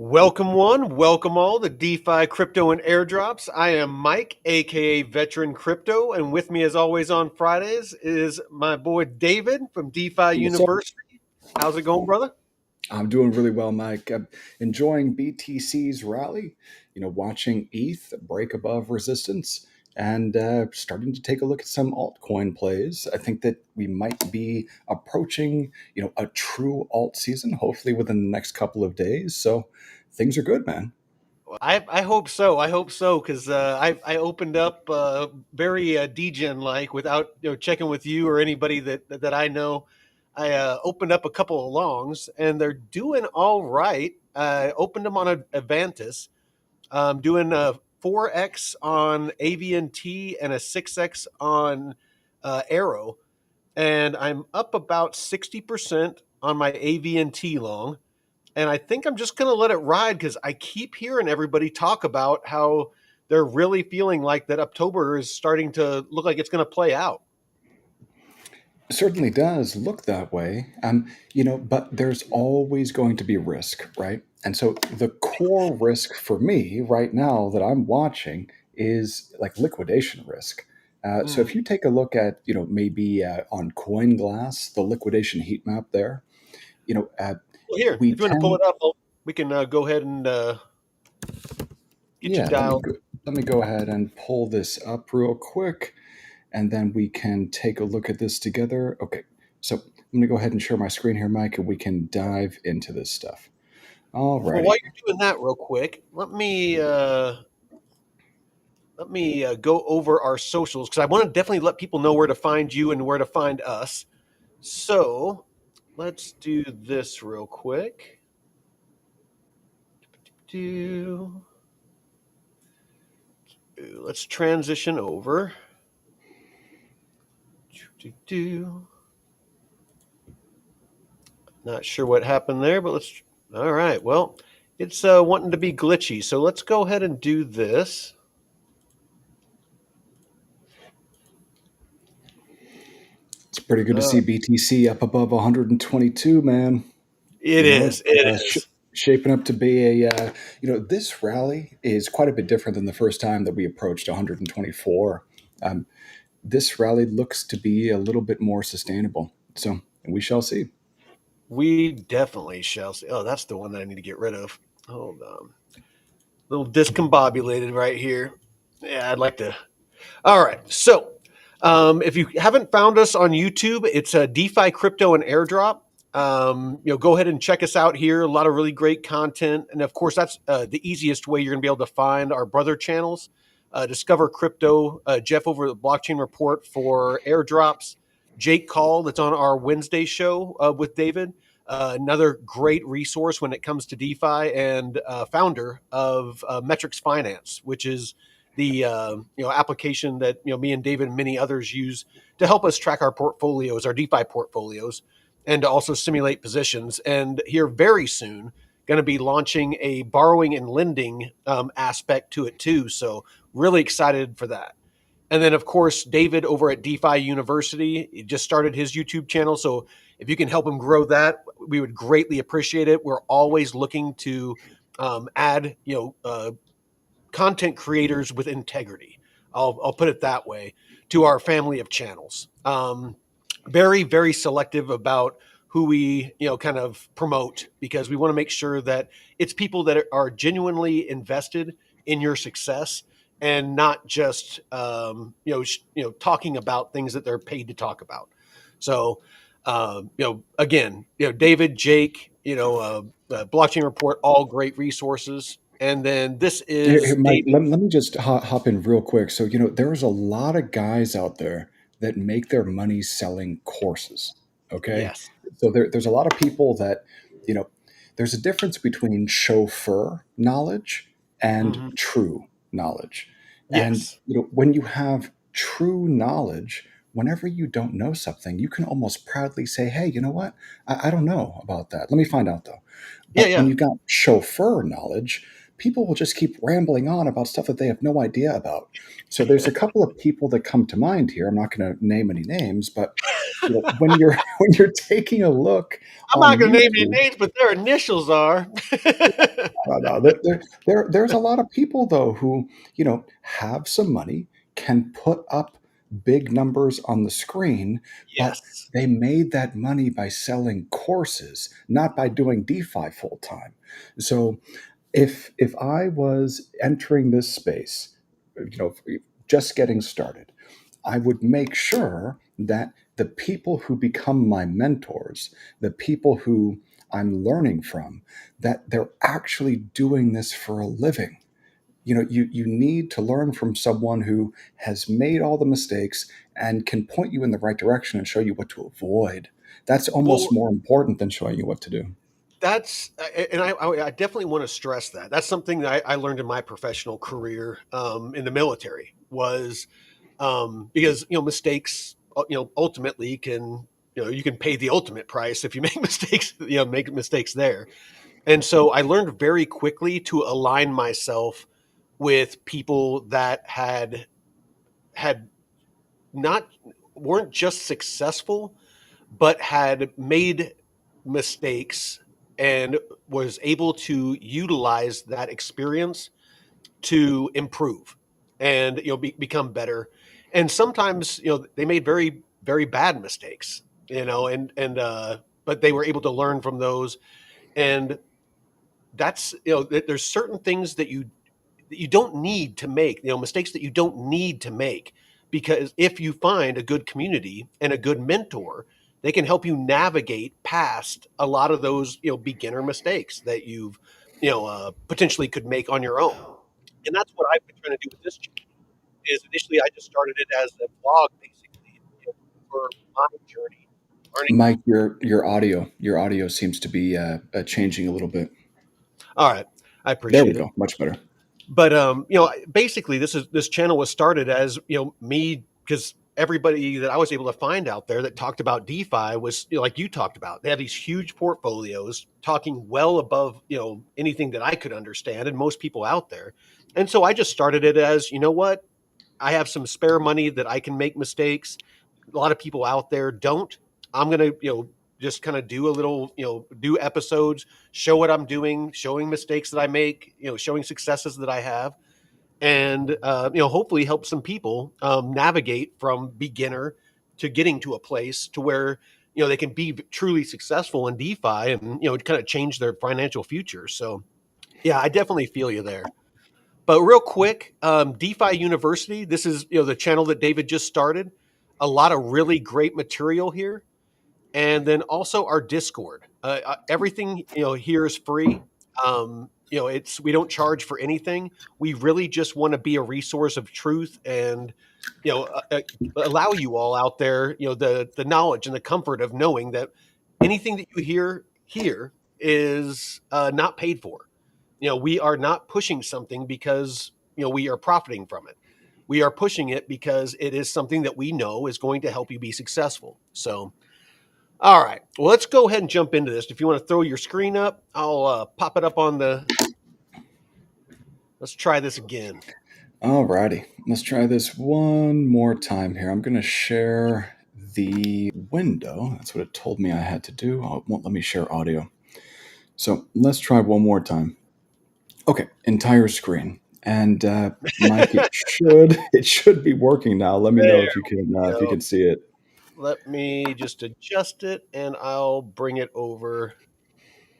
Welcome one, welcome all to DeFi, Crypto, and Airdrops. I am Mike, aka Veteran Crypto, and with me as always on Fridays is my boy David from DeFi Yes, sir. University. How's it going, brother? I'm doing really well, Mike. I'm enjoying BTC's rally, watching ETH break above resistance and starting to take a look at some altcoin plays. I think that we might be approaching, a true alt season, hopefully within the next couple of days. So things are good, man. I hope so. I hope so because I opened up very degen like without checking with you or anybody that I know. I opened up a couple of longs and they're doing all right. I opened them on a Avantis. Doing a 4x on AVNT and a 6x on Arrow, and I'm up about 60% on my AVNT long. And I think I'm just going to let it ride because I keep hearing everybody talk about how they're really feeling like that October is starting to look like it's going to play out. Certainly does look that way. But there's always going to be risk, right? And so the core risk for me right now that I'm watching is like liquidation risk. So Mm. if you take a look at, maybe on CoinGlass, the liquidation heat map there, you know, uh, Well, here, we if you want to pull tend, it up, we can go ahead and get you yeah, let me dialed. go, let me go ahead and pull this up real quick, and then we can take a look at this together. Okay, so I'm going to go ahead and share my screen here, Mike, and we can dive into this stuff. Well, while Alrighty. you're doing that, real quick, let me go over our socials because I want to definitely let people know where to find you and where to find us. So let's do this real quick. Let's transition over. Not sure what happened there, but let's. All right. Well, it's wanting to be glitchy, so let's go ahead and do this. It's pretty good to Uh, see BTC up above 122, man. it is. It It's is. shaping up to be this rally is quite a bit different than the first time that we approached 124. Um, this rally looks to be a little bit more sustainable. So we shall see. We definitely shall see. Oh, that's the one that I need to get rid of. Hold on. A little discombobulated right here. Yeah, I'd like to. All right. So, if you haven't found us on YouTube, it's a DeFi, Crypto, and Airdrop. Go ahead and check us out here. A lot of really great content, and of course, that's the easiest way you're going to be able to find our brother channels. Discover Crypto, Jeff over the Blockchain Report for airdrops. Jake Call, that's on our Wednesday show with David. Another great resource when it comes to DeFi, and founder of Metrics Finance, which is the application that me and David and many others use to help us track our portfolios, our DeFi portfolios, and to also simulate positions. And here very soon, going to be launching a borrowing and lending aspect to it too. So really excited for that. And then, of course, David over at DeFi University he just started his YouTube channel. So if you can help him grow that, we would greatly appreciate it. We're always looking to add, content creators with integrity. I'll put it that way to our family of channels. Very, very selective about who we, kind of promote because we want to make sure that it's people that are genuinely invested in your success and not just, talking about things that they're paid to talk about. So, again, David, Jake, Blockchain Report, all great resources. And then this Here, is Mike, David. let me just hop in real quick. So, there's a lot of guys out there that make their money selling courses. Okay. Yes. So there's a lot of people that, you know, there's a difference between chauffeur knowledge and Hmm. true knowledge. And, Yes. when you have true knowledge, whenever you don't know something, you can almost proudly say, hey, you know what? I don't know about that. Let me find out though. Yeah. But when Yeah. you've got chauffeur knowledge, people will just keep rambling on about stuff that they have no idea about. So there's a couple of people that come to mind here. I'm not going to name any names, but when you're when you're taking a look I'm on not going to name any YouTube. names, but their initials are. No. There's a lot of people though who, have some money, can put up big numbers on the screen, but Yes. they made that money by selling courses, not by doing DeFi full time. So if I was entering this space, you know, just getting started, I would make sure that the people who become my mentors, the people who I'm learning from, that they're actually doing this for a living. You need to learn from someone who has made all the mistakes and can point you in the right direction and show you what to avoid. That's almost Well, more important than showing you what to do. that's and I definitely want to stress that. That's something that I learned in my professional career in the military was because mistakes ultimately can you can pay the ultimate price if you make mistakes make mistakes there. And so I learned very quickly to align myself with people that had not weren't just successful but had made mistakes and was able to utilize that experience to improve and become better. And sometimes they made very very bad mistakes, and but they were able to learn from those. And that's there's certain things that you don't need to make, mistakes that you don't need to make, because if you find a good community and a good mentor, they can help you navigate past a lot of those beginner mistakes that you've potentially could make on your own. And that's what I've been trying to do with this channel. Is initially I just started it as a vlog, basically, for my journey learning. Mike, your audio seems to be changing a little bit. All right, I There we appreciate it. go, much better. But basically this channel was started as me, because everybody that I was able to find out there that talked about DeFi was like you talked about. They had these huge portfolios talking well above anything that I could understand and most people out there. And so I just started it as, what, I have some spare money that I can make mistakes. A lot of people out there don't. I'm gonna just kind of do a little do episodes, show what I'm doing, showing mistakes that I make, showing successes that I have, and hopefully help some people navigate from beginner to getting to a place to where they can be truly successful in DeFi and kind of change their financial future. So yeah, I definitely feel you there. But real quick, DeFi University. This is the channel that David just started. A lot of really great material here, and then also our Discord. Everything here is free. It's we don't charge for anything. We really just want to be a resource of truth and allow you all out there the knowledge and the comfort of knowing that anything that you hear here is not paid for. We are not pushing something because we are profiting from it. We are pushing it because it is something that we know is going to help you be successful. So all right. Well, let's go ahead and jump into this. If you want to throw your screen up, I'll pop it up on the. Let's try this again. Alrighty, let's try this one more time here. I'm going to share the window. That's what it told me I had to do. Oh, it won't let me share audio. So let's try one more time. Okay, entire screen. And Mike, it There should be working now. Let me know if you we go. can see it. Let me just adjust it, and I'll bring it over.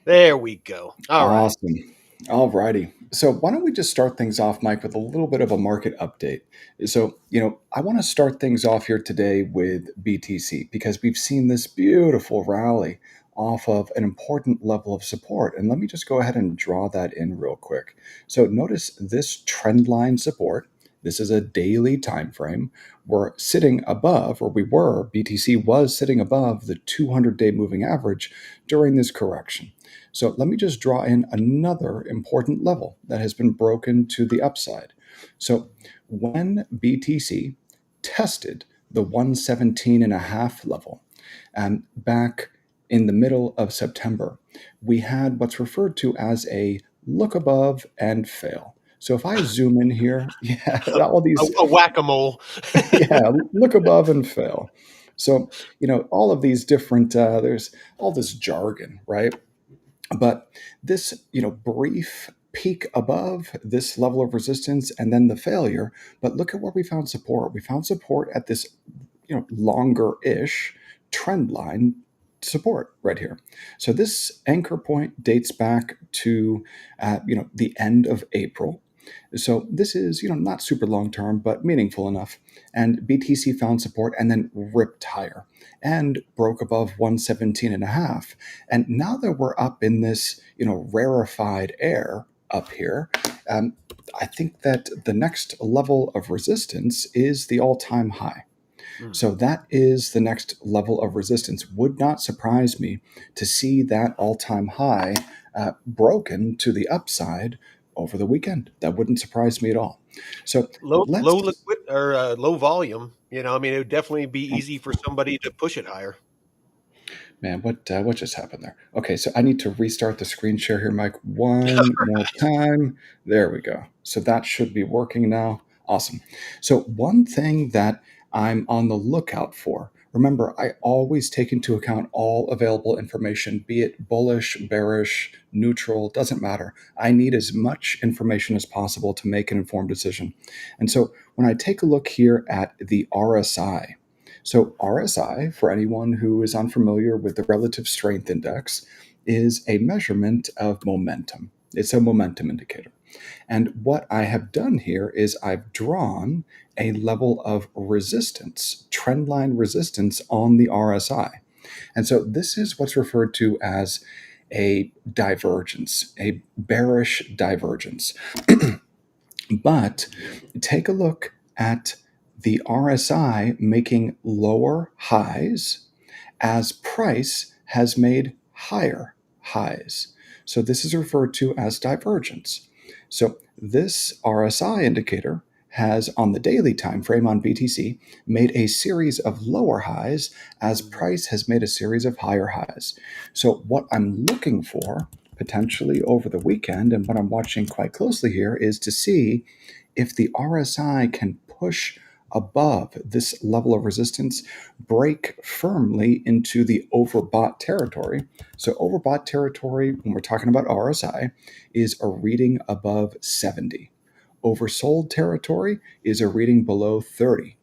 There we go. All right. Awesome. All righty. So why don't we just start things off, Mike, with a little bit of a market update? So, I want to start things off here today with BTC because we've seen this beautiful rally off of an important level of support. And let me just go ahead and draw that in real quick. So notice this trend line support. This is a daily time frame. We're sitting above, or we were, BTC was sitting above the 200-day moving average during this correction. So let me just draw in another important level that has been broken to the upside. So when BTC tested the 117.5 level back in the middle of September, we had what's referred to as a look above and fail. So if I zoom in here, yeah, all these, A whack a mole. yeah, look above and fail. So, all of these different, there's all this jargon, right? But this, brief peak above this level of resistance and then the failure. But look at where we found support. We found support at this, longer-ish trend line support right here. So this anchor point dates back to, the end of April. So this is, not super long term, but meaningful enough. And BTC found support and then ripped higher and broke above 117 and a half. And now that we're up in this, rarefied air up here, I think that the next level of resistance is the all-time high. Hmm. So that is the next level of resistance. Would not surprise me to see that all-time high broken to the upside over the weekend. That wouldn't surprise me at all. So Low let's liquid or low volume. I mean, it would definitely be easy for somebody to push it higher. Man, what just happened there? Okay, so I need to restart the screen share here, Mike, one more time. There we go. So that should be working now. Awesome. So one thing that I'm on the lookout for. Remember, I always take into account all available information, be it bullish, bearish, neutral, doesn't matter. I need as much information as possible to make an informed decision. And so when I take a look here at the RSI, so, RSI, for anyone who is unfamiliar with the relative strength index, is a measurement of momentum. It's a momentum indicator. And what I have done here is I've drawn a level of resistance, trendline resistance on the RSI. And so this is what's referred to as a divergence, a bearish divergence. But take a look at the RSI making lower highs as price has made higher highs. So this is referred to as divergence. So this RSI indicator has on the daily time frame on BTC made a series of lower highs as price has made a series of higher highs. So what I'm looking for potentially over the weekend and what I'm watching quite closely here is to see if the RSI can push above this level of resistance, break firmly into the overbought territory. So, overbought territory, when we're talking about RSI, is a reading above 70. Oversold territory is a reading below 30.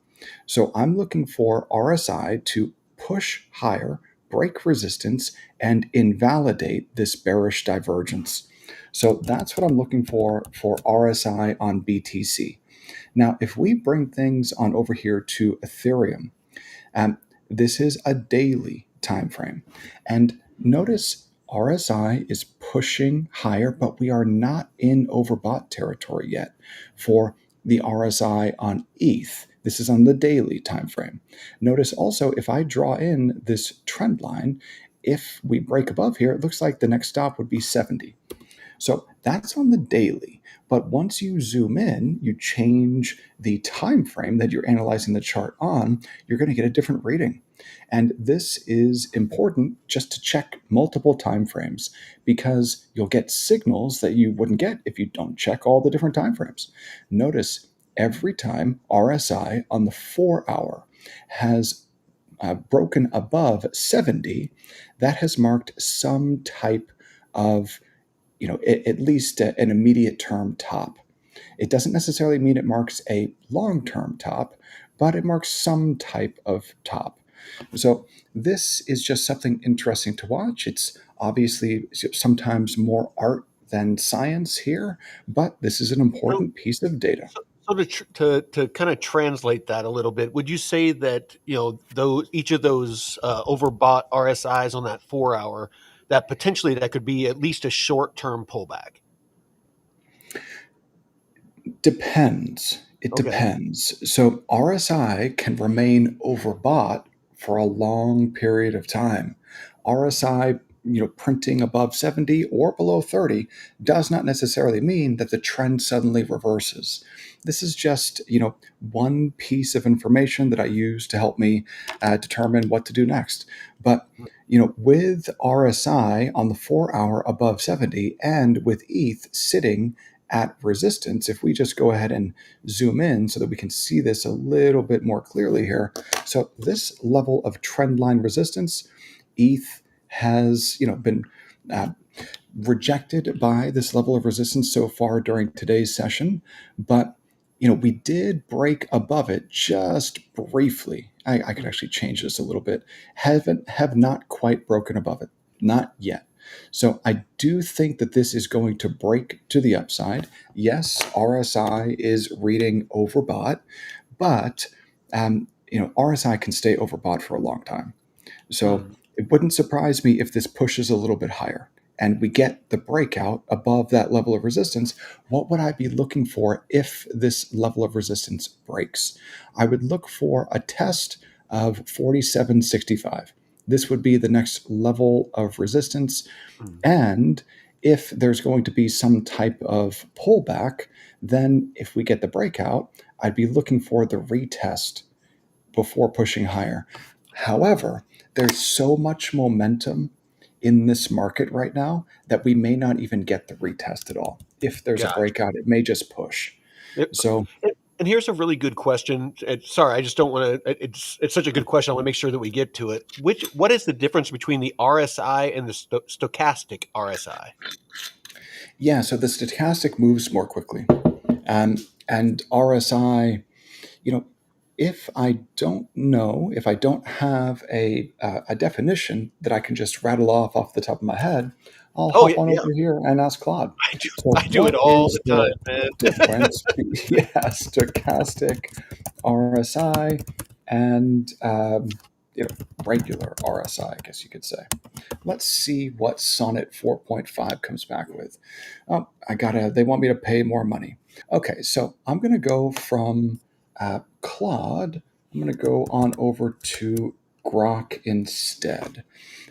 So, I'm looking for RSI to push higher, break resistance, and invalidate this bearish divergence. So, that's what I'm looking for RSI on BTC. Now, if we bring things on over here to Ethereum, um, this is a daily time frame. And notice RSI is pushing higher, but we are not in overbought territory yet for the RSI on ETH. This is on the daily time frame. Notice also if I draw in this trend line, if we break above here, it looks like the next stop would be 70. So that's on the daily. But once you zoom in, you change the time frame that you're analyzing the chart on, you're going to get a different reading. And this is important just to check multiple time frames because you'll get signals that you wouldn't get if you don't check all the different time frames. Notice every time RSI on the 4 hour has broken above 70, that has marked some type of at least an immediate term top. It doesn't necessarily mean it marks a long term top, but it marks some type of top. So this is just something interesting to watch. It's obviously sometimes more art than science here, but this is an So, important piece of data. so to kind of translate that a little bit, would you say that though each of those overbought RSIs on that 4 hour, that potentially that could be at least a short term pullback? Depends. It Okay. depends. So RSI can remain overbought for a long period of time. RSI, printing above 70 or below 30 does not necessarily mean that the trend suddenly reverses. This is just, one piece of information that I use to help me determine what to do next. But with RSI on the 4 hour above 70 and with ETH sitting at resistance, if we just go ahead and zoom in so that we can see this a little bit more clearly here. So this level of trend line resistance, ETH has been uh, rejected by this level of resistance so far during today's session, but we did break above it just briefly. I could actually change this a little bit. Have not quite broken above it, not yet. So I do think that this is going to break to the upside. Yes, RSI is reading overbought, but RSI can stay overbought for a long time. So Hmm. it wouldn't surprise me if this pushes a little bit higher and we get the breakout above that level of resistance. What would I be looking for if this level of resistance breaks? I would look for a test of 47.65. This would be the next level of resistance. Hmm. And if there's going to be some type of pullback, then if we get the breakout, I'd be looking for the retest before pushing higher. However, there's so much momentum in this market right now that we may not even get the retest at all. If there's a Gotcha. breakout, it may just push. Yep. So, And here's a really good question. Sorry, I just don't want to. It's such a good question. I want to make sure that we get to it. What is the difference between the RSI and the stochastic RSI? yeah, so the stochastic moves more quickly. And RSI, you know, if I don't have a definition that I can just rattle off the top of my head, I'll Oh hop yeah, on yeah. over here and ask Claude. I do. So, I do it what all is the the time, man. difference? Yeah, stochastic RSI and regular RSI, I guess you could say. Let's see what Sonnet 4.5 comes back with. Oh, they want me to pay more money. Okay, so I'm going to go from Claude, I'm going to go on over to Grok instead.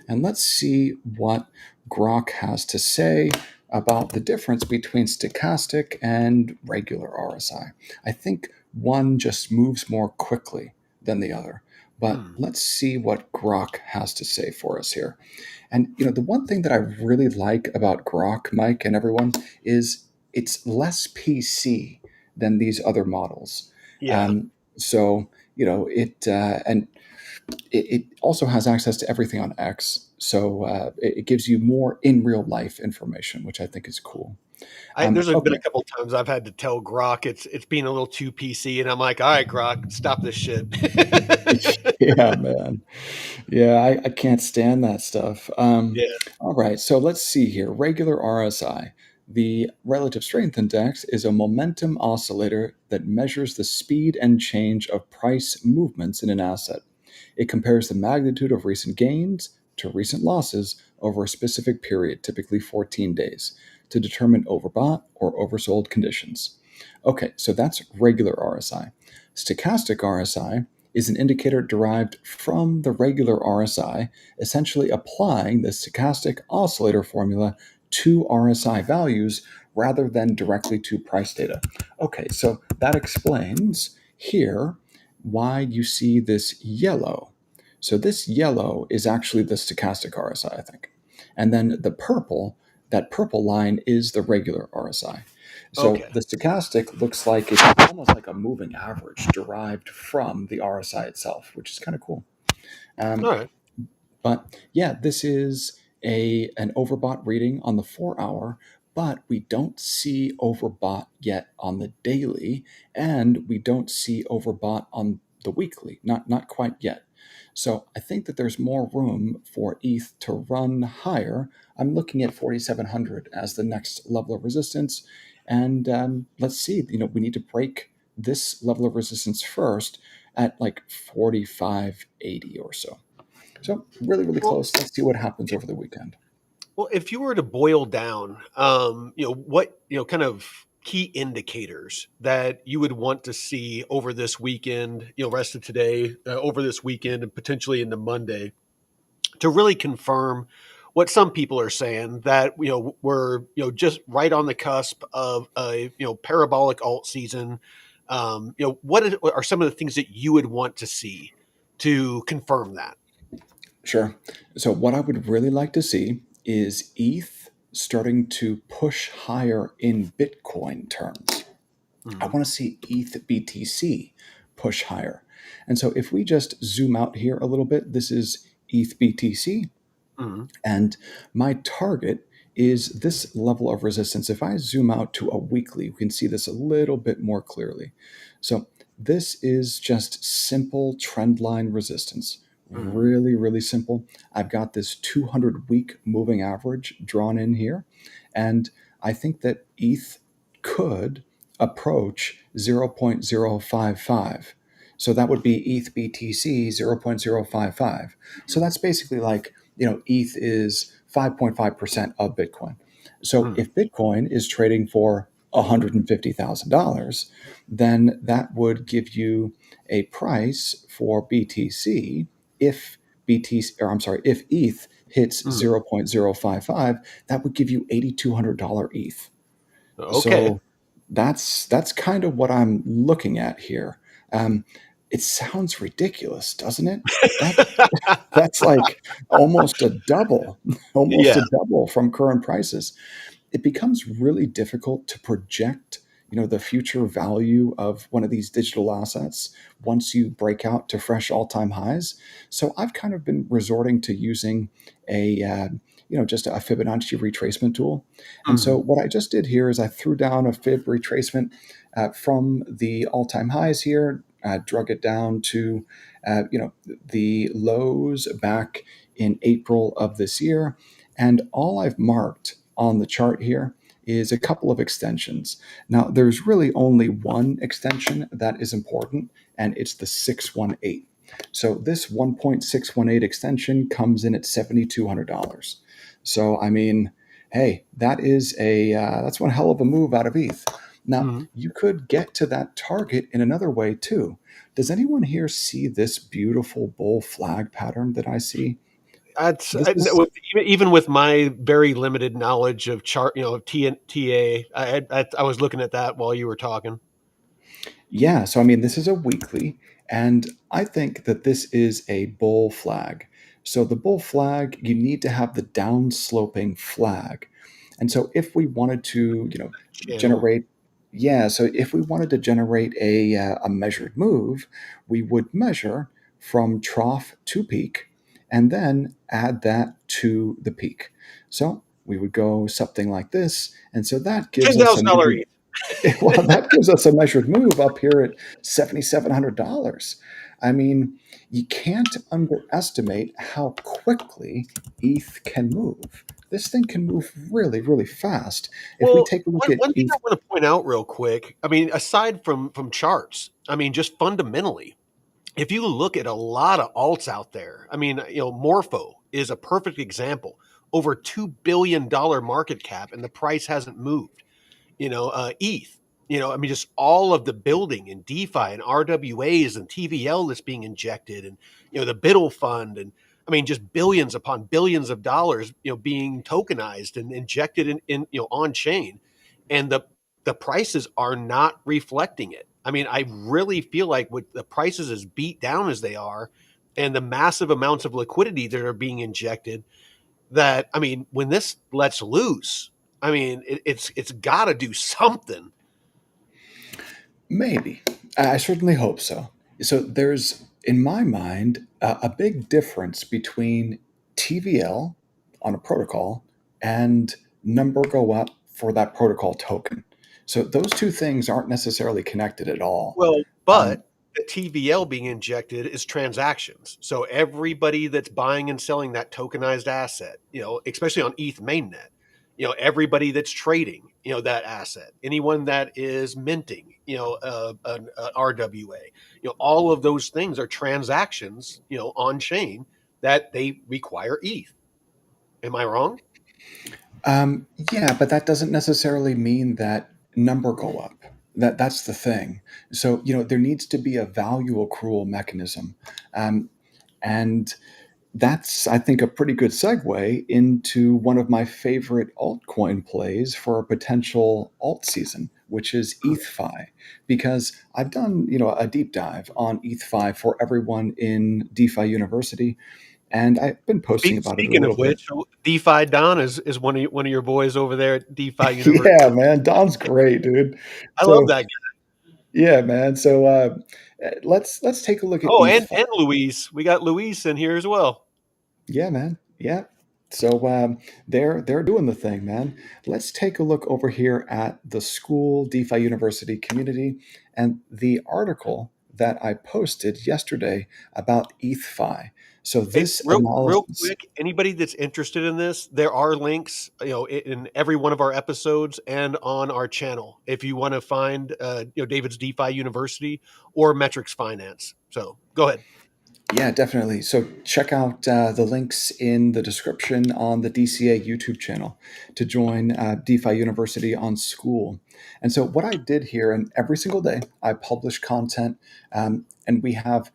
And let's see what Grok has to say about the difference between stochastic and regular RSI. I think one just moves more quickly than the other. But Hmm. let's see what Grok has to say for us here. And the one thing that I really like about Grok, Mike, and everyone is it's less PC than these other models. Yeah. So it and it also has access to everything on X. So it gives you more in real life information, which I think is cool. There's been a Okay. couple times I've had to tell Grok it's being a little too PC, and I'm like, all right, Grok, stop this shit. Yeah, man. Yeah, I can't stand that stuff. Yeah. All right, so let's see here. Regular RSI. The relative strength index is a momentum oscillator that measures the speed and change of price movements in an asset. It compares the magnitude of recent gains to recent losses over a specific period, typically 14 days, to determine overbought or oversold conditions. Okay, so that's regular RSI. Stochastic RSI is an indicator derived from the regular RSI, essentially applying the stochastic oscillator formula to RSI values rather than directly to price data. Okay, so that explains here why you see this yellow. So this yellow is actually the stochastic RSI, I think. And then that purple line is the regular RSI. So Okay. the stochastic looks like it's almost like a moving average derived from the RSI itself, which is kind of cool. All Um, right. but yeah, this is an overbought reading on the 4 hour, but we don't see overbought yet on the daily, and we don't see overbought on the weekly. Not quite yet. So I think that there's more room for ETH to run higher. I'm looking at 4,700 as the next level of resistance, and let's see. We need to break this level of resistance first at like 45.80 or so. So really, really Well, close. Let's see what happens over the weekend. well, if you were to boil down, what kind of key indicators that you would want to see over this weekend, rest of today, over this weekend, and potentially into Monday, to really confirm what some people are saying that we're just right on the cusp of a parabolic alt season. What are some of the things that you would want to see to confirm that? Sure. So what I would really like to see is ETH starting to push higher in Bitcoin terms. I Mm-hmm. want to see ETH BTC push higher. And so if we just zoom out here a little bit, this is ETH BTC. Mm-hmm. And my target is this level of resistance. If I zoom out to a weekly, we can see this a little bit more clearly. So this is just simple trend line resistance. Mm-hmm. Really, really simple. I've got this 200-week moving average drawn in here. And I think that ETH could approach 0.055. So that would be ETH BTC 0.055. So that's basically like, ETH is 5.5% of Bitcoin. So Mm-hmm. if Bitcoin is trading for $150,000, then that would give you a price for BTC if BTC, or I'm sorry, if ETH hits Mm-hmm. 0.055, that would give you $8,200 ETH. Okay. So that's kind of what I'm looking at here. Um, it sounds ridiculous, doesn't it? That that's like almost a double, almost Yeah. a double from current prices. It becomes really difficult to project, the future value of one of these digital assets once you break out to fresh all-time highs. So I've kind of been resorting to using just a Fibonacci retracement tool. And so Mm-hmm. what I just did here is I threw down a fib retracement from the all-time highs here, drug it down to the lows back in April of this year. And all I've marked on the chart here is a couple of extensions. Now, there's really only one extension that is important, and it's the 618. So this 1.618 extension comes in at $7,200. So, I mean, hey, that's one hell of a move out of ETH. Now, Mm-hmm. you could get to that target in another way too. Does anyone here see this beautiful bull flag pattern that I see? This is Even with my very limited knowledge of chart, of TA, I was looking at that while you were talking. Yeah, so I mean, this is a weekly, and I think that this is a bull flag. So the bull flag, you need to have the downsloping flag. And so if we wanted to, Channel. generate, yeah, so if we wanted to generate a measured move, we would measure from trough to peak and then add that to the peak. So we would go something like this. And so that gives ten us a thousand dollar measured ETH. well, that gives us a measured move up here at $7,700. I mean, you can't underestimate how quickly ETH can move. This thing can move really, really fast. If we Well, take a look at one thing I ETH, want to point out real quick. I mean, aside from charts, I mean, just fundamentally, if you look at a lot of alts out there, I mean, Morpho is a perfect example. Over $2 billion market cap, and the price hasn't moved. ETH, I mean, just all of the building and DeFi and RWAs and TVL that's being injected and, the Biddle fund. And I mean, just billions upon billions of dollars, being tokenized and injected in on chain. And the prices are not reflecting it. I mean, I really feel like with the prices as beat down as they are and the massive amounts of liquidity that are being injected, that I mean, when this lets loose, I mean, it's got to do something. maybe. I certainly hope so. So there's, in my mind, a big difference between TVL on a protocol and number go up for that protocol token. So those two things aren't necessarily connected at all. Well, Um, but the TVL being injected is transactions. So everybody that's buying and selling that tokenized asset, especially on ETH mainnet, everybody that's trading, that asset, anyone that is minting, an RWA, all of those things are transactions, on chain that they require ETH. Am I wrong? yeah, but that doesn't necessarily mean that number go up. That's the thing. So there needs to be a value accrual mechanism, and that's, I think, a pretty good segue into one of my favorite altcoin plays for a potential alt season, which is ETHFi, because I've done a deep dive on ETHFi for everyone in DeFi University. and I've been posting about it a Speaking of little bit. which, DeFi Don is one of your boys over there at DeFi University. Yeah, man, Don's great, dude. I love So that guy. yeah, man. So let's take a look at Oh, ETH. and Luis, we got Luis in here as well. Yeah, man. Yeah. So they're doing the thing, man. Let's take a look over here at the school DeFi University community and the article that I posted yesterday about ETHFi. So Hey, this real analysis, quick, anybody that's interested in this, there are links, in every one of our episodes and on our channel. If you want to find, David's DeFi University or Metrics Finance. So go ahead. yeah, definitely. So check out the links in the description on the DCA YouTube channel to join DeFi University on School. And so what I did here, and every single day I publish content, and we have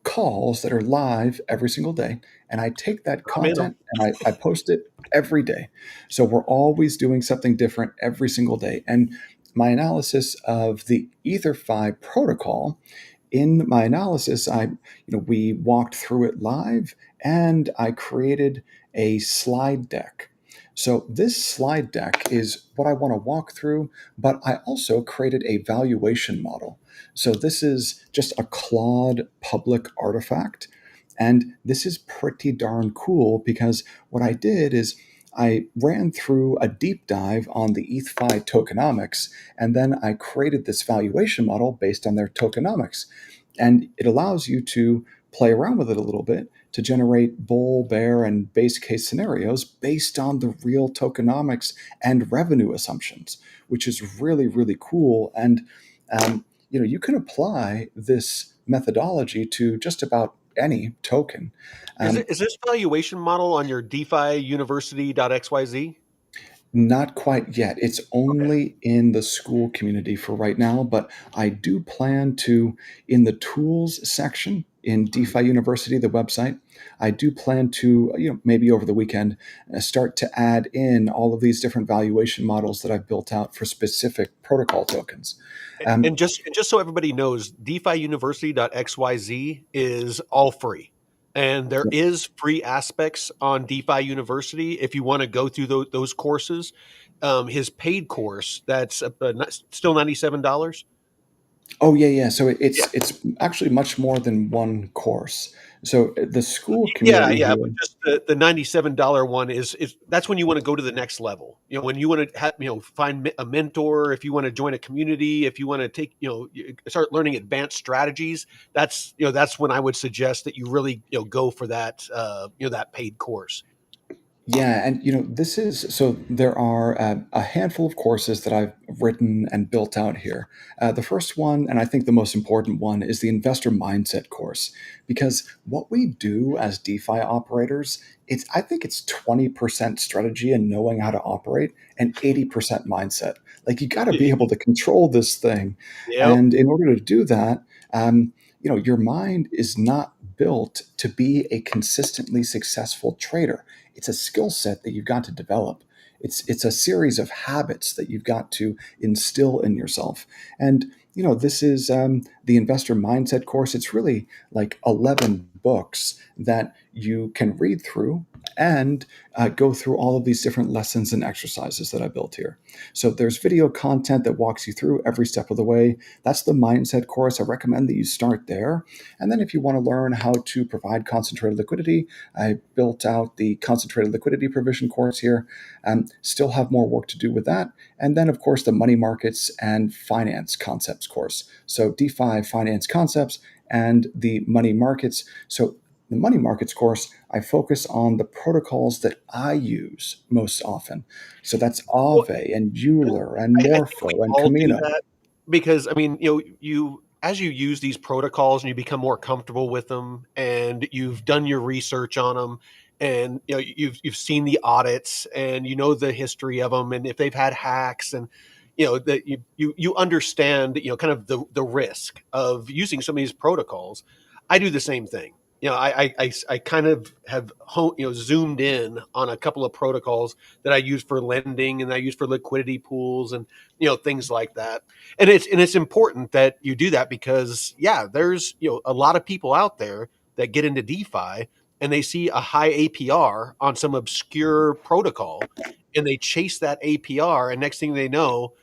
calls that are live every single day. And I take that I'm in them. content and I post it every day. So we're always doing something different every single day. And my analysis of the EtherFi protocol, in my analysis, we walked through it live, and I created a slide deck. So this slide deck is what I want to walk through, but I also created a valuation model. So this is just a Claude public artifact, and this is pretty darn cool because what I did is I ran through a deep dive on the ETHFi tokenomics, and then I created this valuation model based on their tokenomics. And it allows you to play around with it a little bit to generate bull, bear, and base case scenarios based on the real tokenomics and revenue assumptions, which is really, really cool. And you can apply this methodology to just about any token. Um, Is this valuation model on your DeFi University.xyz? Not quite yet. It's Okay. only in the school community for right now, but I do plan to, in the tools section in DeFi University, the website, I do plan to, maybe over the weekend, start to add in all of these different valuation models that I've built out for specific protocol tokens. Um, And just so everybody knows, DeFi University.xyz is all free. And there is free aspects on DeFi University if you want to go through those courses. His paid course, that's still $97. oh yeah, yeah. So Yeah. it's actually much more than one course. So the school Yeah, community yeah, here. but just the $97 one is that's when you want to go to the next level. When you want to find a mentor, if you want to join a community, if you want to take, start learning advanced strategies, that's when I would suggest that you really, go for that, that paid course. Yeah, and this is so there are a handful of courses that I've written and built out here. The first one, and I think the most important one, is the investor mindset course, because what we do as DeFi operators, I think it's 20% strategy and knowing how to operate, and 80% mindset. Like you got to be able to control this thing, Yep. and in order to do that, your mind is not built to be a consistently successful trader. It's a skill set that you've got to develop. It's a series of habits that you've got to instill in yourself. And this is the investor mindset course. It's really like 11 books that you can read through and go through all of these different lessons and exercises that I built here. So there's video content that walks you through every step of the way. That's the mindset course. I recommend that you start there. And then if you want to learn how to provide concentrated liquidity, I built out the concentrated liquidity provision course here. Still have more work to do with that. And then, of course, the money markets and finance concepts course. So DeFi finance concepts and the money markets. So the money markets course, I focus on the protocols that I use most often. So that's Well, Aave and Euler and I think we Morpho and all do Camino. that because I mean, you as you use these protocols and you become more comfortable with them, and you've done your research on them, and you've seen the audits, and you know the history of them, and if they've had hacks, and that you understand, kind of the risk of using some of these protocols. I do the same thing. I kind of have zoomed in on a couple of protocols that I use for lending and I use for liquidity pools and things like that. And it's important that you do that because there's a lot of people out there that get into DeFi and they see a high APR on some obscure protocol, and they chase that APR, and next thing they know,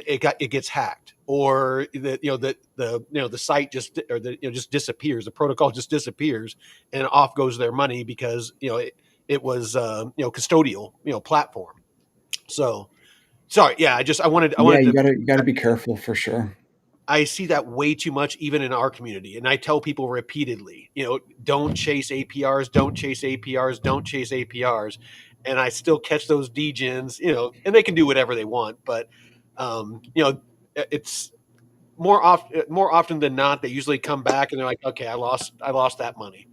it gets hacked, or the site just, or just disappears, the protocol just disappears, and off goes their money because it was custodial platform. So sorry, yeah, I Yeah, wanted to. you gotta be careful for sure. I see that way too much, even in our community. And I tell people repeatedly, don't chase APRs, don't chase APRs, don't chase APRs. And I still catch those degens, and they can do whatever they want. But, it's more often than not, they usually come back and they're like, okay, I lost that money.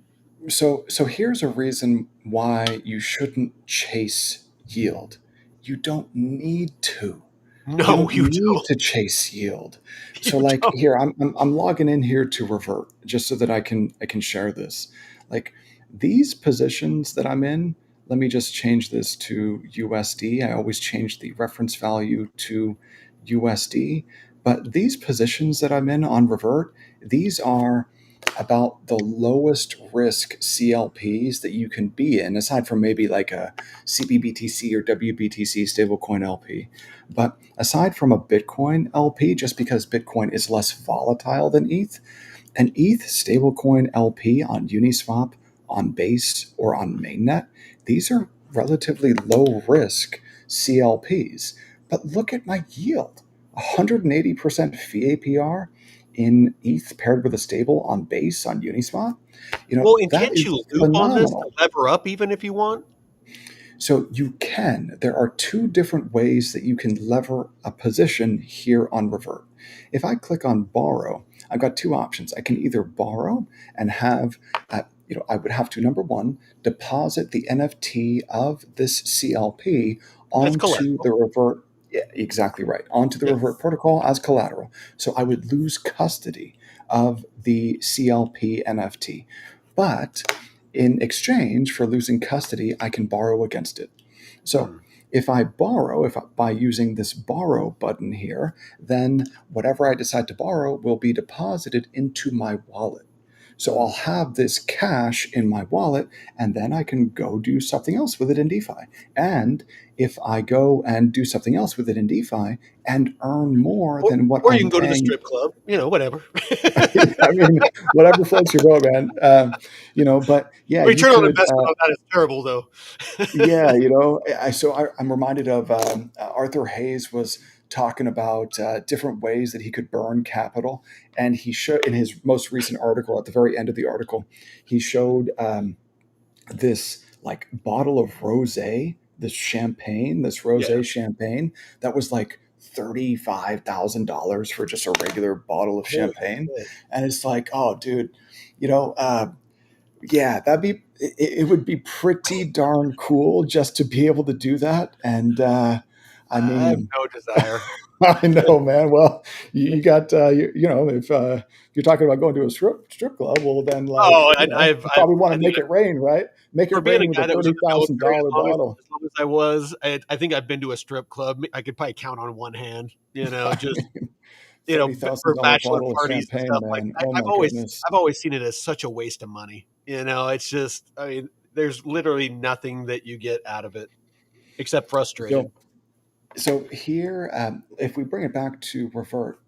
So here's a reason why you shouldn't chase yield. You don't need to. You No, don't you need don't. to chase yield. You So like don't. here, I'm logging in here to Revert just so that I can share this. Like these positions that I'm in, let me just change this to USD. I always change the reference value to USD. But these positions that I'm in on Revert, these are about the lowest risk CLPs that you can be in, aside from maybe like a CBBTC or WBTC stablecoin LP. But aside from a Bitcoin LP, just because Bitcoin is less volatile than ETH, an ETH stablecoin LP on Uniswap, on Base, or on Mainnet, these are relatively low risk CLPs. But look at my yield, 180% fee APR in ETH paired with a stable on Base on Uniswap. Well, and That can't is you loop on this to phenomenal. lever up even if you want? So you can. There are two different ways that you can lever a position here on Revert. If I click on borrow, I've got two options. I can either borrow and have, I would have to, number one, deposit the NFT of this CLP That's onto collateral. the Revert. Yeah, exactly right. Onto the Yeah. Revert protocol as collateral. So I would lose custody of the CLP NFT. But in exchange for losing custody, I can borrow against it. So Hmm. if I borrow, by using this borrow button here, then whatever I decide to borrow will be deposited into my wallet. So I'll Hmm. have this cash in my wallet, and then I can go do something else with it in DeFi. And if I go and do something else with it in DeFi and earn more than what Or you can I'm go to the paying, strip club, whatever. I mean, whatever floats your boat, man. But yeah, you Return on could. investment on that is terrible, though. Yeah, I'm reminded of Arthur Hayes was talking about different ways that he could burn capital, and he showed in his most recent article at the very end of the article, he showed this like bottle of rosé, this Yeah. rosé champagne that was like $35,000 for just a regular bottle of Holy champagne, shit. and it's like, oh, dude, you know. Yeah, it would be pretty darn cool just to be able to do that. And I I have mean, no desire. I know, man. Well, you got if you're talking about going to a strip club, well, then Oh, you probably want I to think make it rain, right? Make it for being a rain with a guy that was in the military $30,000 bottle. as long as I was, I think I've been to a strip club. I could probably count on one hand, I just mean, thirty thousand for dollar bachelor bottle of parties and champagne, stuff like man. that. Oh my goodness. I've always seen it as such a waste of money. It's just, I mean, there's literally nothing that you get out of it except frustrated. So So here, if we bring it back to Revert,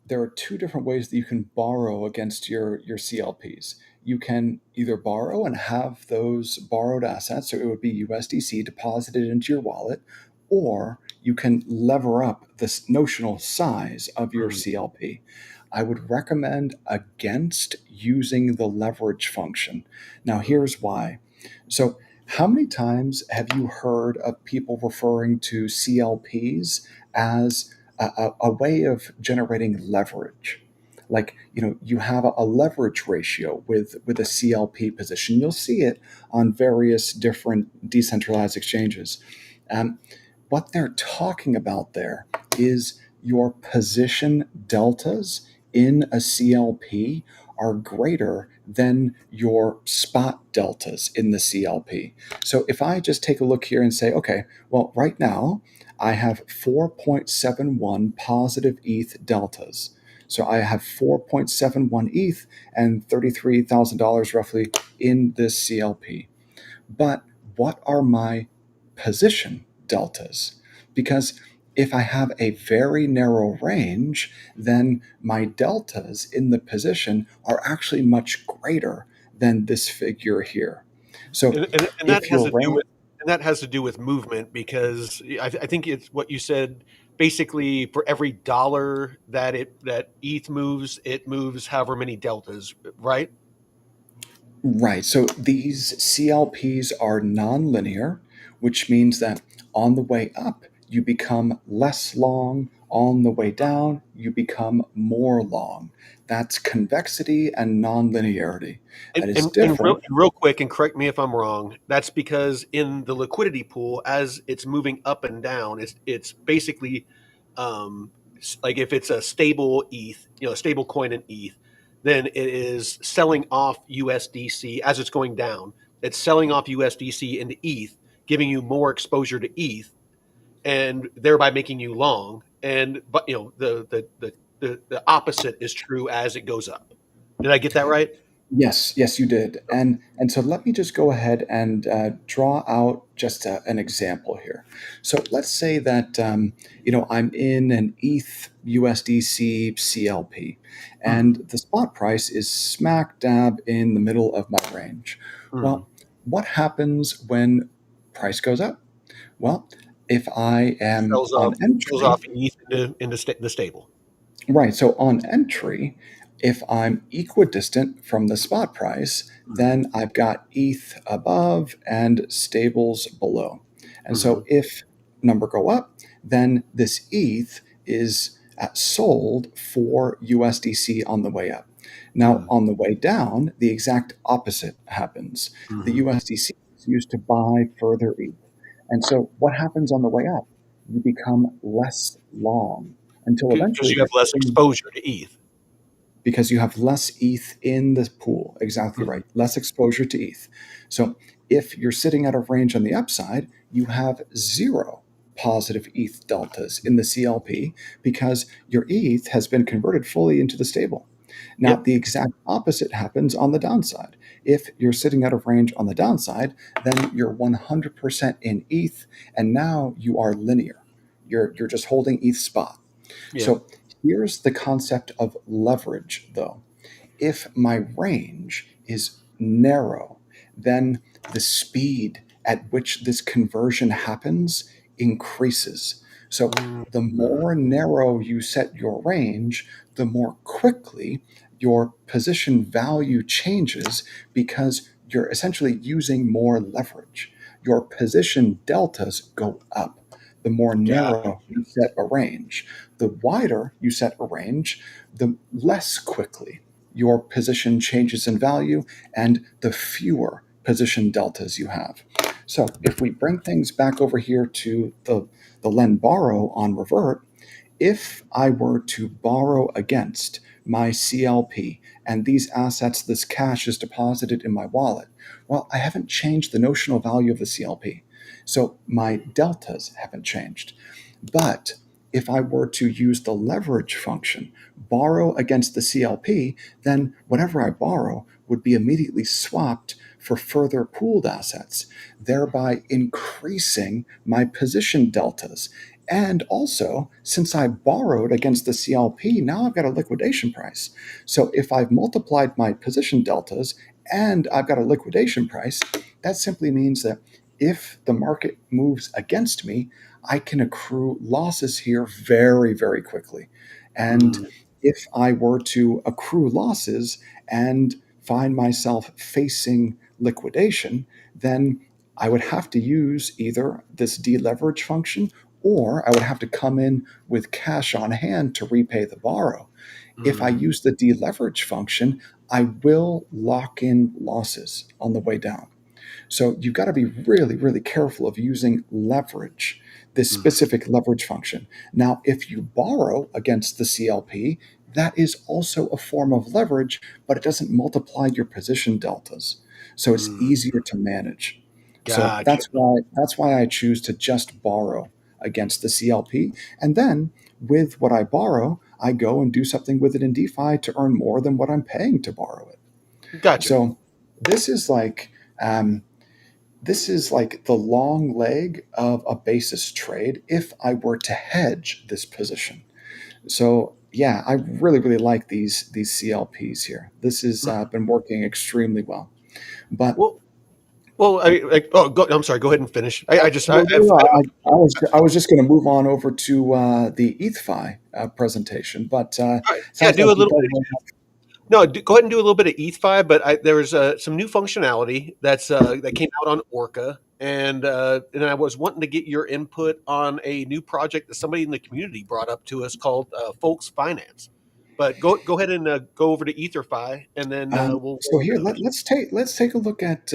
there are two different ways that you can borrow against your CLPs. You can either borrow and have those borrowed assets, so it would be USDC deposited into your wallet, or you can lever up this notional size of your Mm, CLP. I would recommend against using the leverage function. Now, mm. here's why. So how many times have you heard of people referring to CLPs as a way of generating leverage? Like, you have a leverage ratio with a CLP position. You'll see it on various different decentralized exchanges. Um, what they're talking about there is your position deltas in a CLP are greater than your spot deltas in the CLP. So if I just take a look here and say, okay, well, right now I have 4.71 positive ETH deltas. So I have 4.71 ETH and $33,000 roughly in this CLP. But what are my position deltas? Because if I have a very narrow range, then my deltas in the position are actually much greater than this figure here. So And that if has your to do range, with movement because I think it's what you said. Basically, for every dollar that ETH moves, it moves however many deltas, right? right, so these CLPs are nonlinear, which means that on the way up, you become less long. On the way down, you become more long. That's convexity and nonlinearity. That is different. And real quick, and correct me if I'm wrong. That's because in the liquidity pool, as it's moving up and down, it's basically like if it's a stable ETH, a stable coin in ETH, then it is selling off USDC as it's going down. It's selling off USDC into ETH, giving you more exposure to ETH, and thereby making you long. And but the opposite is true as it goes up. Did I get that right? Yes, yes, you did. And so let me just go ahead and draw out just an example here. So let's say that I'm in an ETH USDC CLP, and Mm-hmm. the spot price is smack dab in the middle of my range. Mm-hmm. Well, what happens when price goes up? Well, if I am on Sells off entry, ETH into the stable. right. So on entry, if I'm equidistant from the spot price, Mm-hmm. then I've got ETH above and stables below. And Mm-hmm. so if number go up, then this ETH is sold for USDC on the way up. Now, on the way down, the exact opposite happens. The Mm-hmm. USDC is used to buy further ETH. And so what happens on the way up? You become less long until Because eventually you have you're less sitting exposure to ETH. because you have less ETH in the pool. Exactly Mm-hmm. right. Less exposure to ETH. So if you're sitting at a range on the upside, you have zero positive ETH deltas in the CLP because your ETH has been converted fully into the stable. Now, Yep. the exact opposite happens on the downside. If you're sitting at a range on the downside, then you're 100% in ETH, and now you are linear. You're just holding ETH spot. Yep. So here's the concept of leverage, though. If my range is narrow, then the speed at which this conversion happens increases. So the Mm-hmm. more narrow you set your range, the more quickly your position value changes because you're essentially using more leverage. Your position deltas go up the more Got narrow you set a range. The wider you set a range, the less quickly your position changes in value and the fewer position deltas you have. So if we bring things back over here to the lend borrow on revert, if I were to borrow against my CLP and these assets, this cash is deposited in my wallet, well, I haven't changed the notional value of the CLP. So my deltas haven't changed. But if I were to use the leverage function, borrow against the CLP, then whatever I borrow would be immediately swapped for further pooled assets, thereby increasing my position deltas. And also, since I borrowed against the CLP, now I've got a liquidation price. So if I've multiplied my position deltas and I've got a liquidation price, that simply means that if the market moves against me, I can accrue losses here very, very quickly. And Mm-hmm. if I were to accrue losses and find myself facing liquidation, then I would have to use either this deleverage function or I would have to come in with cash on hand to repay the borrow. If I use the deleverage function, I will lock in losses on the way down. So you've got to be really, really careful of using leverage, this Mm-hmm. specific leverage function. Now, if you borrow against the CLP, that is also a form of leverage, but it doesn't multiply your position deltas. So it's Mm-hmm. easier to manage. So Gotcha. that's why I choose to just borrow against the CLP. And then with what I borrow, I go and do something with it in DeFi to earn more than what I'm paying to borrow it. Gotcha. So this is like um, this is like the long leg of a basis trade if I were to hedge this position. So yeah, I really like these CLPs here. This has Mhm. been working extremely well. But Well, I'm sorry. Go ahead and finish. I just, no, no, no, I don't. I was just going to move on over to the ETHFi presentation, but All right. Yeah, sounds do like a you little guys bit. want No, go ahead and do a little bit of ETH5, but there was some new functionality that came out on Orca, and I was wanting to get your input on a new project that somebody in the community brought up to us called Folks Finance. But go ahead and go over to EtherFi, and then we'll so go over here those. let's take a look at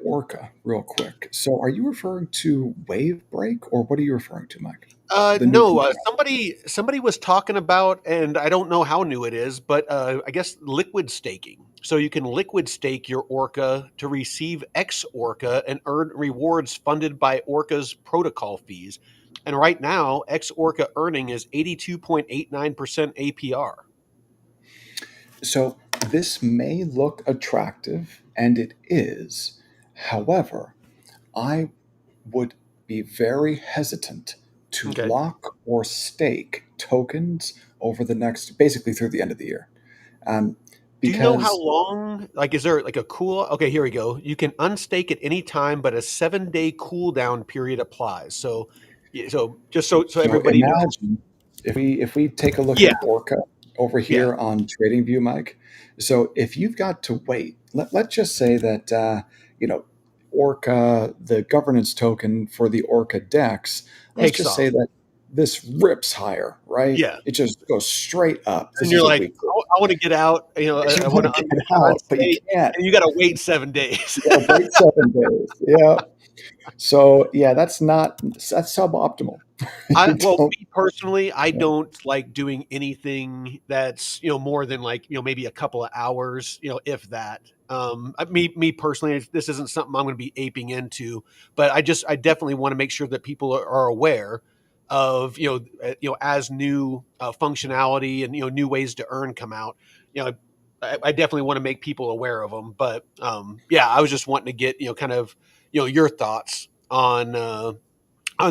Orca real quick. So are you referring to Wave Break or what are you referring to, Mike? The new No, functionality. somebody was talking about, and I don't know how new it is, but I guess liquid staking. So you can liquid stake your Orca to receive X Orca and earn rewards funded by Orca's protocol fees. And right now, X Orca earning is 82.89% APR. So this may look attractive, and it is. However, I would be very hesitant to Okay. lock or stake tokens over the next, basically through the end of the year. Um, Do you know how because long? Like, is there like a cool? Okay, here we go. You can unstake at any time, but a 7 day cooldown period applies. So, yeah, so just so So everybody knows. imagine if we take a look Yeah, at Orca over yeah, here on TradingView, Mike. So if you've got to wait, let's just say that you know Orca, the governance token for the Orca DEX, let's takes just say off. that this rips higher, right? Yeah, It just goes straight up. and This is you're a like, weekly. I want to get out. You know, You I want want to to get out, but you unstake, can't. and you got to wait 7 days. You got to wait 7 days. Yeah. So yeah, that's suboptimal. I You well, don't. me personally, I don't like doing anything that's more than like maybe a couple of hours, if that. Me personally, this isn't something I'm going to be aping into, but I definitely want to make sure that people are aware of as new functionality and new ways to earn come out. I definitely want to make people aware of them. But yeah, I was just wanting to get kind of your thoughts on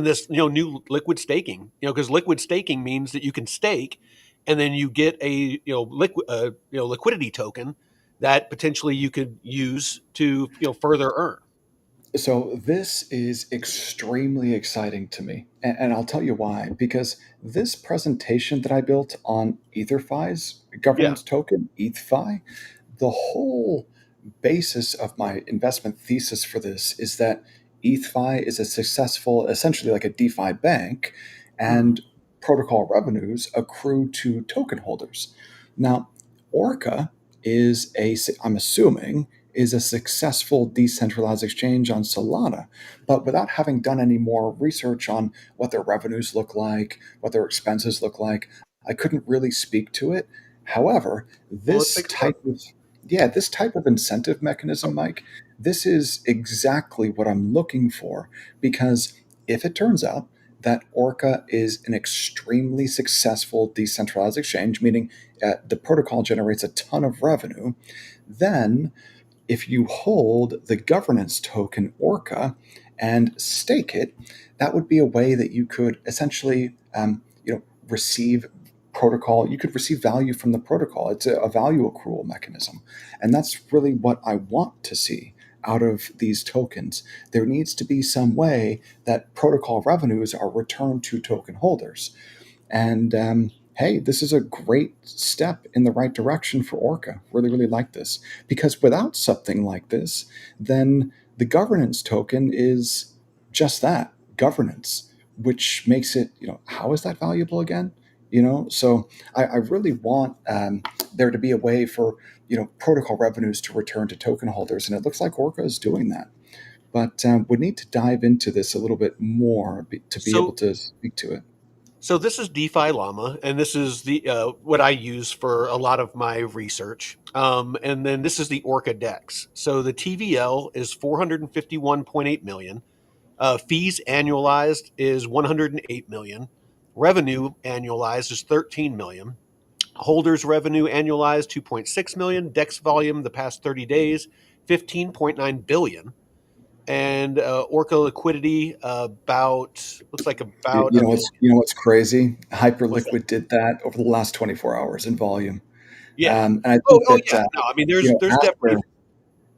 this new liquid staking, because liquid staking means that you can stake and then you get a liquidity token that potentially you could use to further earn. So this is extremely exciting to me, and I'll tell you why. Because this presentation that I built on EtherFi's Yeah. governance token, ETHFi, the whole basis of my investment thesis for this is that ETHFi is a successful, essentially like a DeFi bank, Mhm. and protocol revenues accrue to token holders. Now, Orca is I'm assuming, is a successful decentralized exchange on Solana, but without having done any more research on what their revenues look like, what their expenses look like, I couldn't really speak to it. However, Well, let's take a look. this type of incentive mechanism, Mike, this is exactly what I'm looking for because if it turns out that Orca is an extremely successful decentralized exchange, meaning the protocol generates a ton of revenue, then if you hold the governance token Orca and stake it, that would be a way that you could essentially, receive protocol. You could receive value from the protocol. It's a value accrual mechanism, and that's really what I want to see out of these tokens. There needs to be some way that protocol revenues are returned to token holders. And hey, this is a great step in the right direction for Orca. Really like this. Because without something like this, then the governance token is just that governance, which makes it, how is that valuable again? So I really want there to be a way for, protocol revenues to return to token holders. And it looks like Orca is doing that. But we need to dive into this a little bit more to be able So to speak to it. so this is DeFi Llama, and this is the what I use for a lot of my research. And then this is the Orca Dex. So the TVL is 451.8 million. Fees annualized is 108 million. Revenue annualized is 13 million. Holders revenue annualized 2.6 million. Dex volume the past 30 days 15.9 billion. And Orca liquidity about looks like about You a know million. what's crazy? What's that? Hyperliquid did that over the last 24 hours in volume. Yeah. And I Oh, think oh that yeah. No, I mean you know, there's Aster. definitely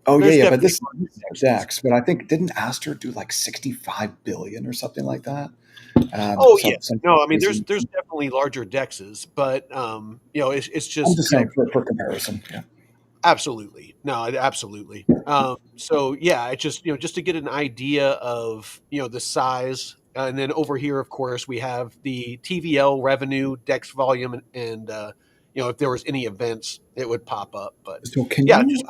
Oh yeah, there's yeah, but definitely this larger is dexes. Dex. But I think didn't Aster do like 65 billion or something like that? Oh yeah. Some No, I mean crazy. there's definitely larger dexes, but it's I'm just just saying for comparison. Yeah. absolutely. No, absolutely. So yeah, it just just to get an idea of the size, and then over here, of course, we have the TVL revenue, Dex volume, and if there was any events, it would pop up. But So yeah, just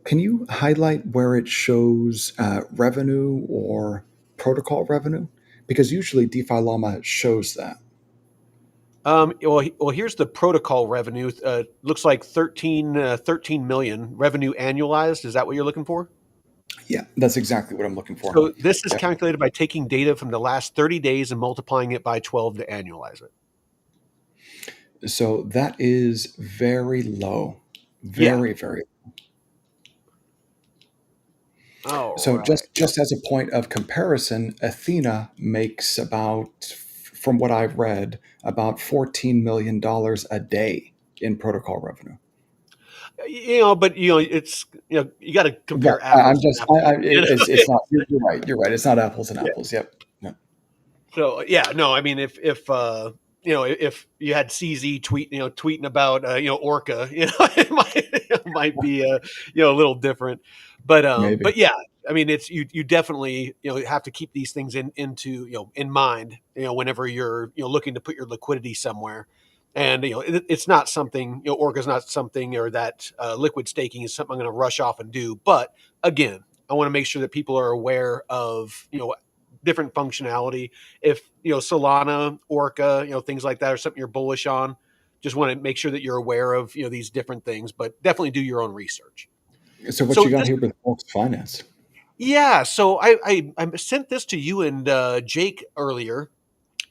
can you highlight where it shows revenue or protocol revenue? Because usually DeFi Llama shows that. well, here's the protocol revenue. Looks like 13 million revenue annualized. Is that what you're looking for? Yeah, that's exactly what I'm looking for. So this is Yep. calculated by taking data from the last 30 days and multiplying it by 12 to annualize it. So that is very low, Yeah. very very. All So right. just as a point of comparison, Athena makes about, from what I've read, about $14 million a day in protocol revenue. But it's you got to Right. compare I'm apples and just, apples. it's not. You're right. You're right. It's not apples and Yeah. apples. Yep. No, So yeah, no, I mean if you had CZ tweeting about Orca, it might be a little different, maybe. but yeah, I mean it's you definitely have to keep these things into in mind whenever you're looking to put your liquidity somewhere. And it's not something Orca's not something, or that liquid staking is something I'm going to rush off and do. But again, I want to make sure that people are aware of different functionality. If Solana, Orca, things like that are something you're bullish on, just want to make sure that you're aware of these different things. But definitely do your own research. So what So you got this, here with folks finance? yeah. So I sent this to you and Jake earlier,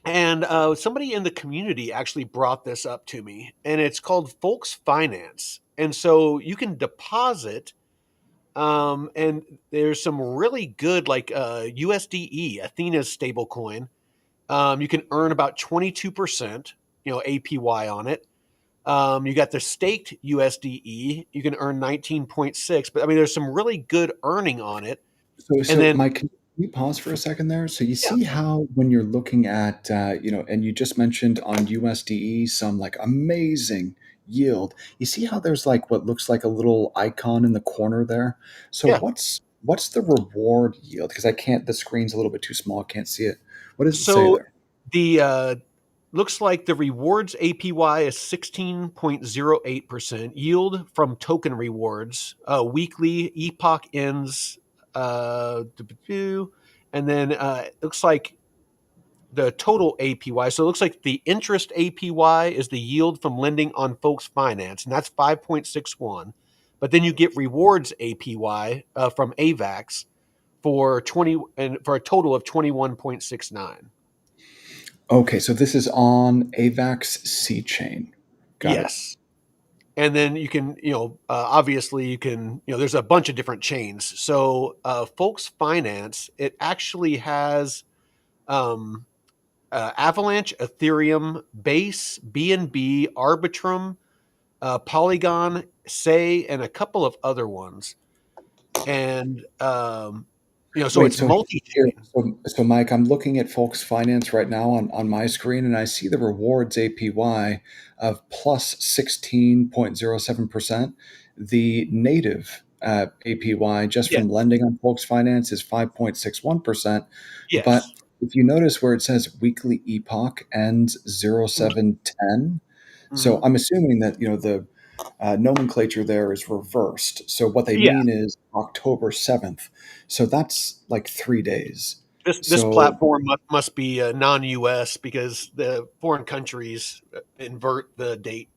and somebody in the community actually brought this up to me, and it's called Folks Finance. And so you can deposit. And there's some really good, like USDE, Athena's stablecoin. You can earn about 22%, APY on it. You got the staked USDE. You can earn 19.6, but I mean, there's some really good earning on it. And So then, Mike, can you pause for a second there? So you yeah, see how when you're looking at, and you just mentioned on USDE some like amazing yield. You see how there's like what looks like a little icon in the corner there. So yeah. what's the reward yield? Because I can't. The screen's a little bit too small. I can't see it. What does it say So there? the looks like the rewards APY is 16.08%. Yield from token rewards, weekly epoch ends, and then it looks like the total APY. So it looks like the interest APY is the yield from lending on folks' finance, and that's 5.61. But then you get rewards APY from AVAX for 20, and for a total of 21.69. Okay, so this is on AVAX C chain. Got it. Yes. And then you can, obviously you can, there's a bunch of different chains. So folks finance, it actually has um, Avalanche, Ethereum, Base, BNB, Arbitrum, Polygon, Say, and a couple of other ones. And so Wait, it's so here, multi-chain. so Mike, I'm looking at Folks Finance right now on my screen, and I see the rewards APY of plus 16.07%. The native APY just Yeah. from lending on Folks Finance is 5.61%. But Yes. if you notice where it says weekly epoch ends 0710, so Hmm. I'm assuming that the nomenclature there is reversed. So what they Yeah. mean is October 7th. So that's like 3 days. This So platform must be non-US, because the foreign countries invert the date.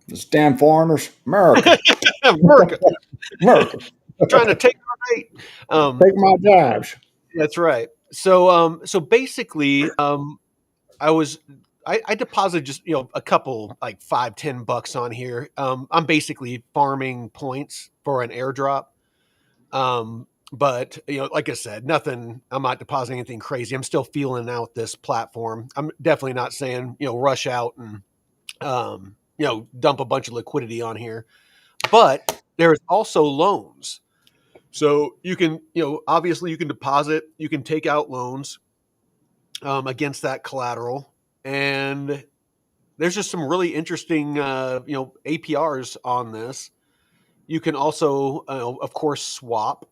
those damn foreigners, America, America America, trying to take our date. take my jobs. That's right. So basically, I was I deposit just a couple like 5-10 bucks on here. I'm basically farming points for an airdrop. But like I said, nothing. I'm not depositing anything crazy. I'm still feeling out this platform. I'm definitely not saying rush out and dump a bunch of liquidity on here. But there's also loans. So you can, obviously you can deposit, you can take out loans against that collateral, and there's just some really interesting, APRs on this. You can also, of course, swap.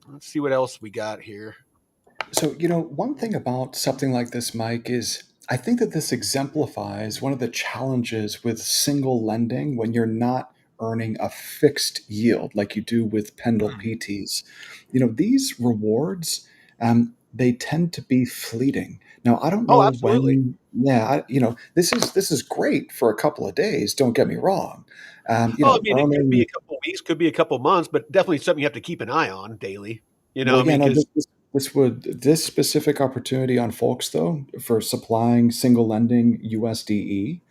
Let's see what else we got here. So, one thing about something like this, Mike, is I think that this exemplifies one of the challenges with single lending when you're not earning a fixed yield like you do with Pendle PTs. These rewards, they tend to be fleeting. Now, I don't Oh, know absolutely. when. Yeah, this is great for a couple of days. Don't get me wrong. Oh, I mean, it could be a Earning. couple of weeks, could be a couple of months, but definitely something you have to keep an eye on daily. Well, I yeah, mean, no, because this specific opportunity on Folks though for supplying single lending USDE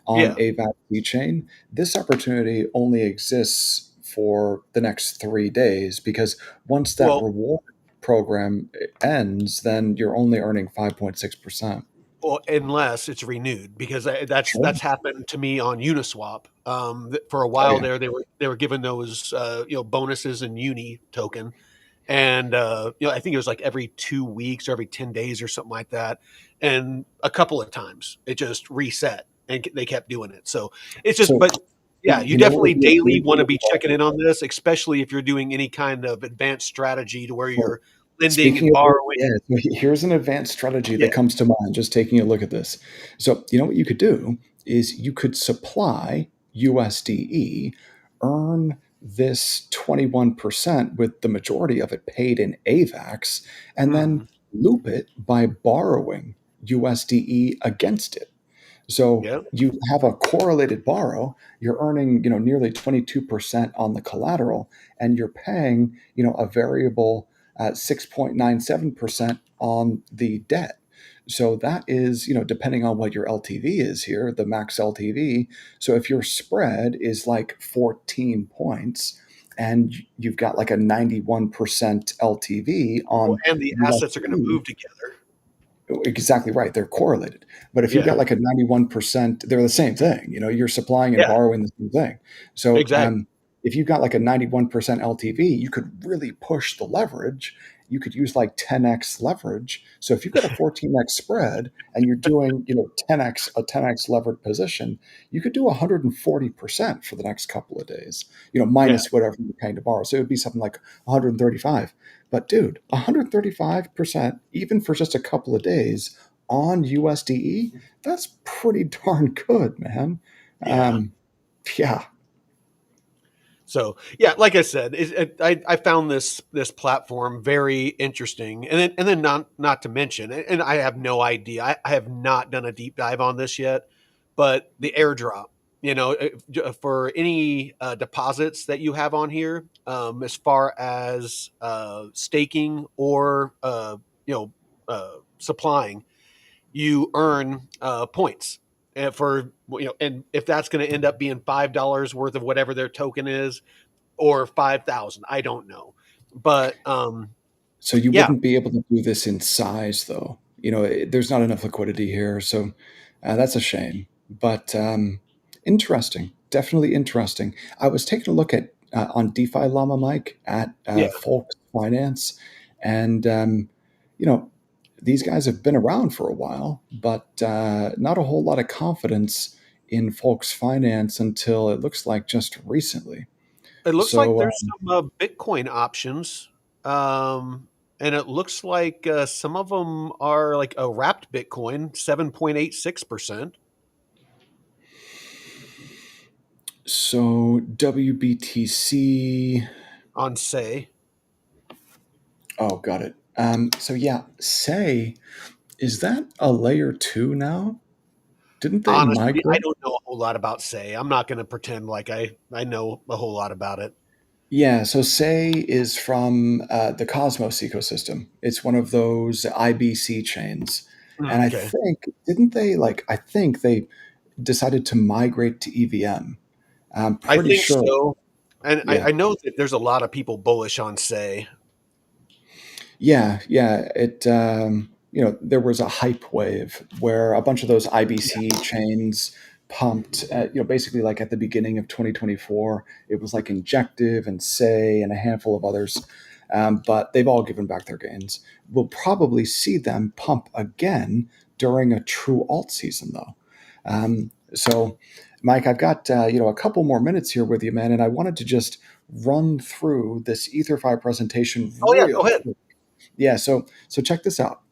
on yeah, AVAX chain, this opportunity only exists for the next 3 days because once that well, reward program ends, then you're only earning 5.6%. well, unless it's renewed, because that's Sure. that's happened to me on Uniswap. For a Oh while yeah. there, they were giving those bonuses in Uni token, and I think it was like every 2 weeks or every 10 days or something like that, and a couple of times it just reset, and they kept doing it. So it's just, So but yeah, you you know what definitely would be a daily great want to way be checking in on this, especially if you're doing any kind of advanced strategy to where to you're lending Speaking and of which, borrowing. yeah, so here's an advanced strategy Yeah. that comes to mind just taking a look at this. So, what you could do is you could supply USDE, earn this 21% with the majority of it paid in AVAX, and then Mhm. loop it by borrowing USDE against it. So Yeah. you have a correlated borrow, you're earning, nearly 22% on the collateral, and you're paying, a variable at 6.97% on the debt. So that is, depending on what your LTV is here, the max LTV. So if your spread is like 14 points and you've got like a 91% LTV Well, on and the assets are going to USDE. move together. Exactly right. They're correlated. But if you've got Yeah. like a 91%, they're the same thing. You're supplying and Yeah. borrowing the same thing. So Exactly. if you've got like a 91% LTV, you could really push the leverage. You could use like 10x leverage. So if you've got a 14x spread and you're doing, 10x, a 10x levered position, you could do 140% for the next couple of days, Yeah. minus whatever you're paying to borrow. So it would be something like 135. But dude, 135%, even for just a couple of days on USDE, that's pretty darn good, man. Yeah. Um, yeah. So yeah, like I said, I found this platform very interesting, and then not to mention, and I have no idea. I have not done a deep dive on this yet, but the airdrop. For any deposits that you have on here, as far as staking or supplying, you earn points. And and if that's going to end up being $5 worth of whatever their token is, or 5,000. I don't know. But So you yeah, wouldn't be able to do this in size, though. There's not enough liquidity here, so that's a shame. But interesting, definitely interesting. I was taking a look at on DeFi Llama Mike at yeah, Folks Finance, and you know these guys have been around for a while, but not a whole lot of confidence in Folks Finance until it looks like just recently. it looks like So there's some Bitcoin options. And it looks like some of them are like a wrapped Bitcoin, 7.86% WBTC. on Say. Oh, got it. So yeah, say, is that a layer two now? Didn't they Honestly, I migrate? don't know a whole lot about Say. I'm not going to pretend like I know a whole lot about it. Yeah, so say is from the Cosmos ecosystem. It's one of those IBC chains. And I Okay. think, didn't they like, I think they decided to migrate to EVM. I'm I pretty think sure. so. And Yeah. I know that there's a lot of people bullish on Say. Yeah, yeah. There was a hype wave where a bunch of those IBC chains pumped, basically like at the beginning of 2024. It was like Injective and Say and a handful of others. But they've all given back their gains. We'll probably see them pump again during a true alt season, though. So, Mike, I've got a couple more minutes here with you, man, and I wanted to just run through this EtherFi presentation Oh yeah, go real ahead. quick. Yeah, so check this out.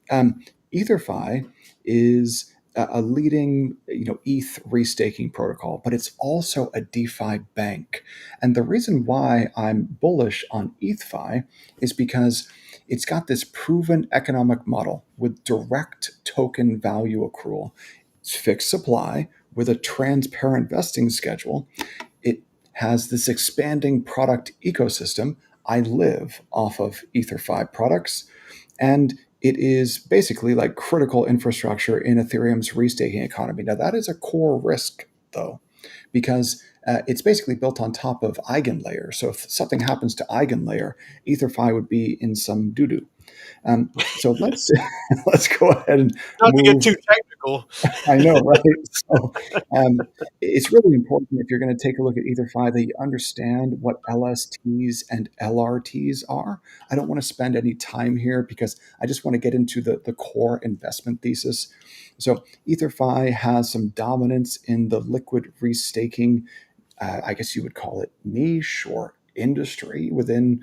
EtherFi is a leading ETH restaking protocol, but it's also a DeFi bank. And the reason why I'm bullish on ETHFi is because it's got this proven economic model with direct token value accrual. It's fixed supply with a transparent vesting schedule. It has this expanding product ecosystem. I live off of EtherFi products, and it is basically like critical infrastructure in Ethereum's restaking economy. Now, that is a core risk, though, because it's basically built on top of eigenlayer. So if something happens to eigenlayer, EtherFi would be in some doo doo. So let's let's go ahead and Not to get move. too technical. I know, right? So um, it's really important if you're going to take a look at EtherFi that you understand what LSTs and LRTs are. I don't want to spend any time here because I just want to get into the core investment thesis. So EtherFi has some dominance in the liquid restaking, I guess you would call it niche or industry within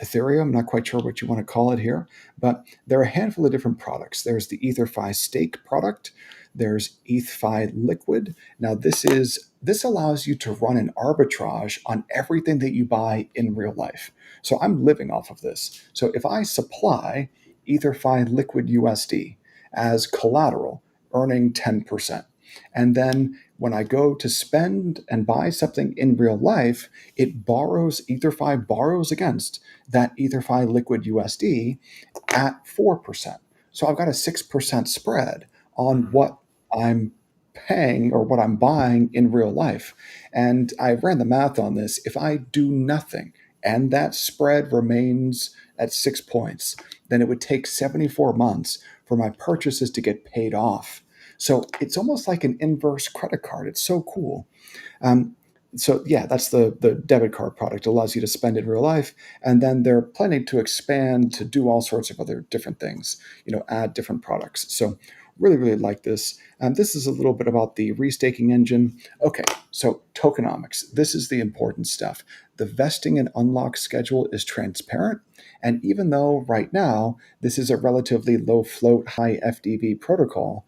Ethereum. I'm not quite sure what you want to call it here, but there are a handful of different products. There's the EtherFi stake product. There's ETHFi liquid. Now this allows you to run an arbitrage on everything that you buy in real life. So I'm living off of this. So if I supply EtherFi liquid USD as collateral, earning 10%, and then when I go to spend and buy something in real life, EtherFi borrows against that EtherFi liquid USD at 4%. So I've got a 6% spread on what I'm paying or what I'm buying in real life. And I ran the math on this. If I do nothing and that spread remains at 6 points, then it would take 74 months for my purchases to get paid off. So it's almost like an inverse credit card. It's so cool. Um, so yeah, that's the debit card product. It allows you to spend in real life, and then they're planning to expand to do all sorts of other different things. Add different products. So really, really like this. This is a little bit about the restaking engine. Okay, so tokenomics. This is the important stuff. The vesting and unlock schedule is transparent, and even though right now this is a relatively low float, high FDV protocol,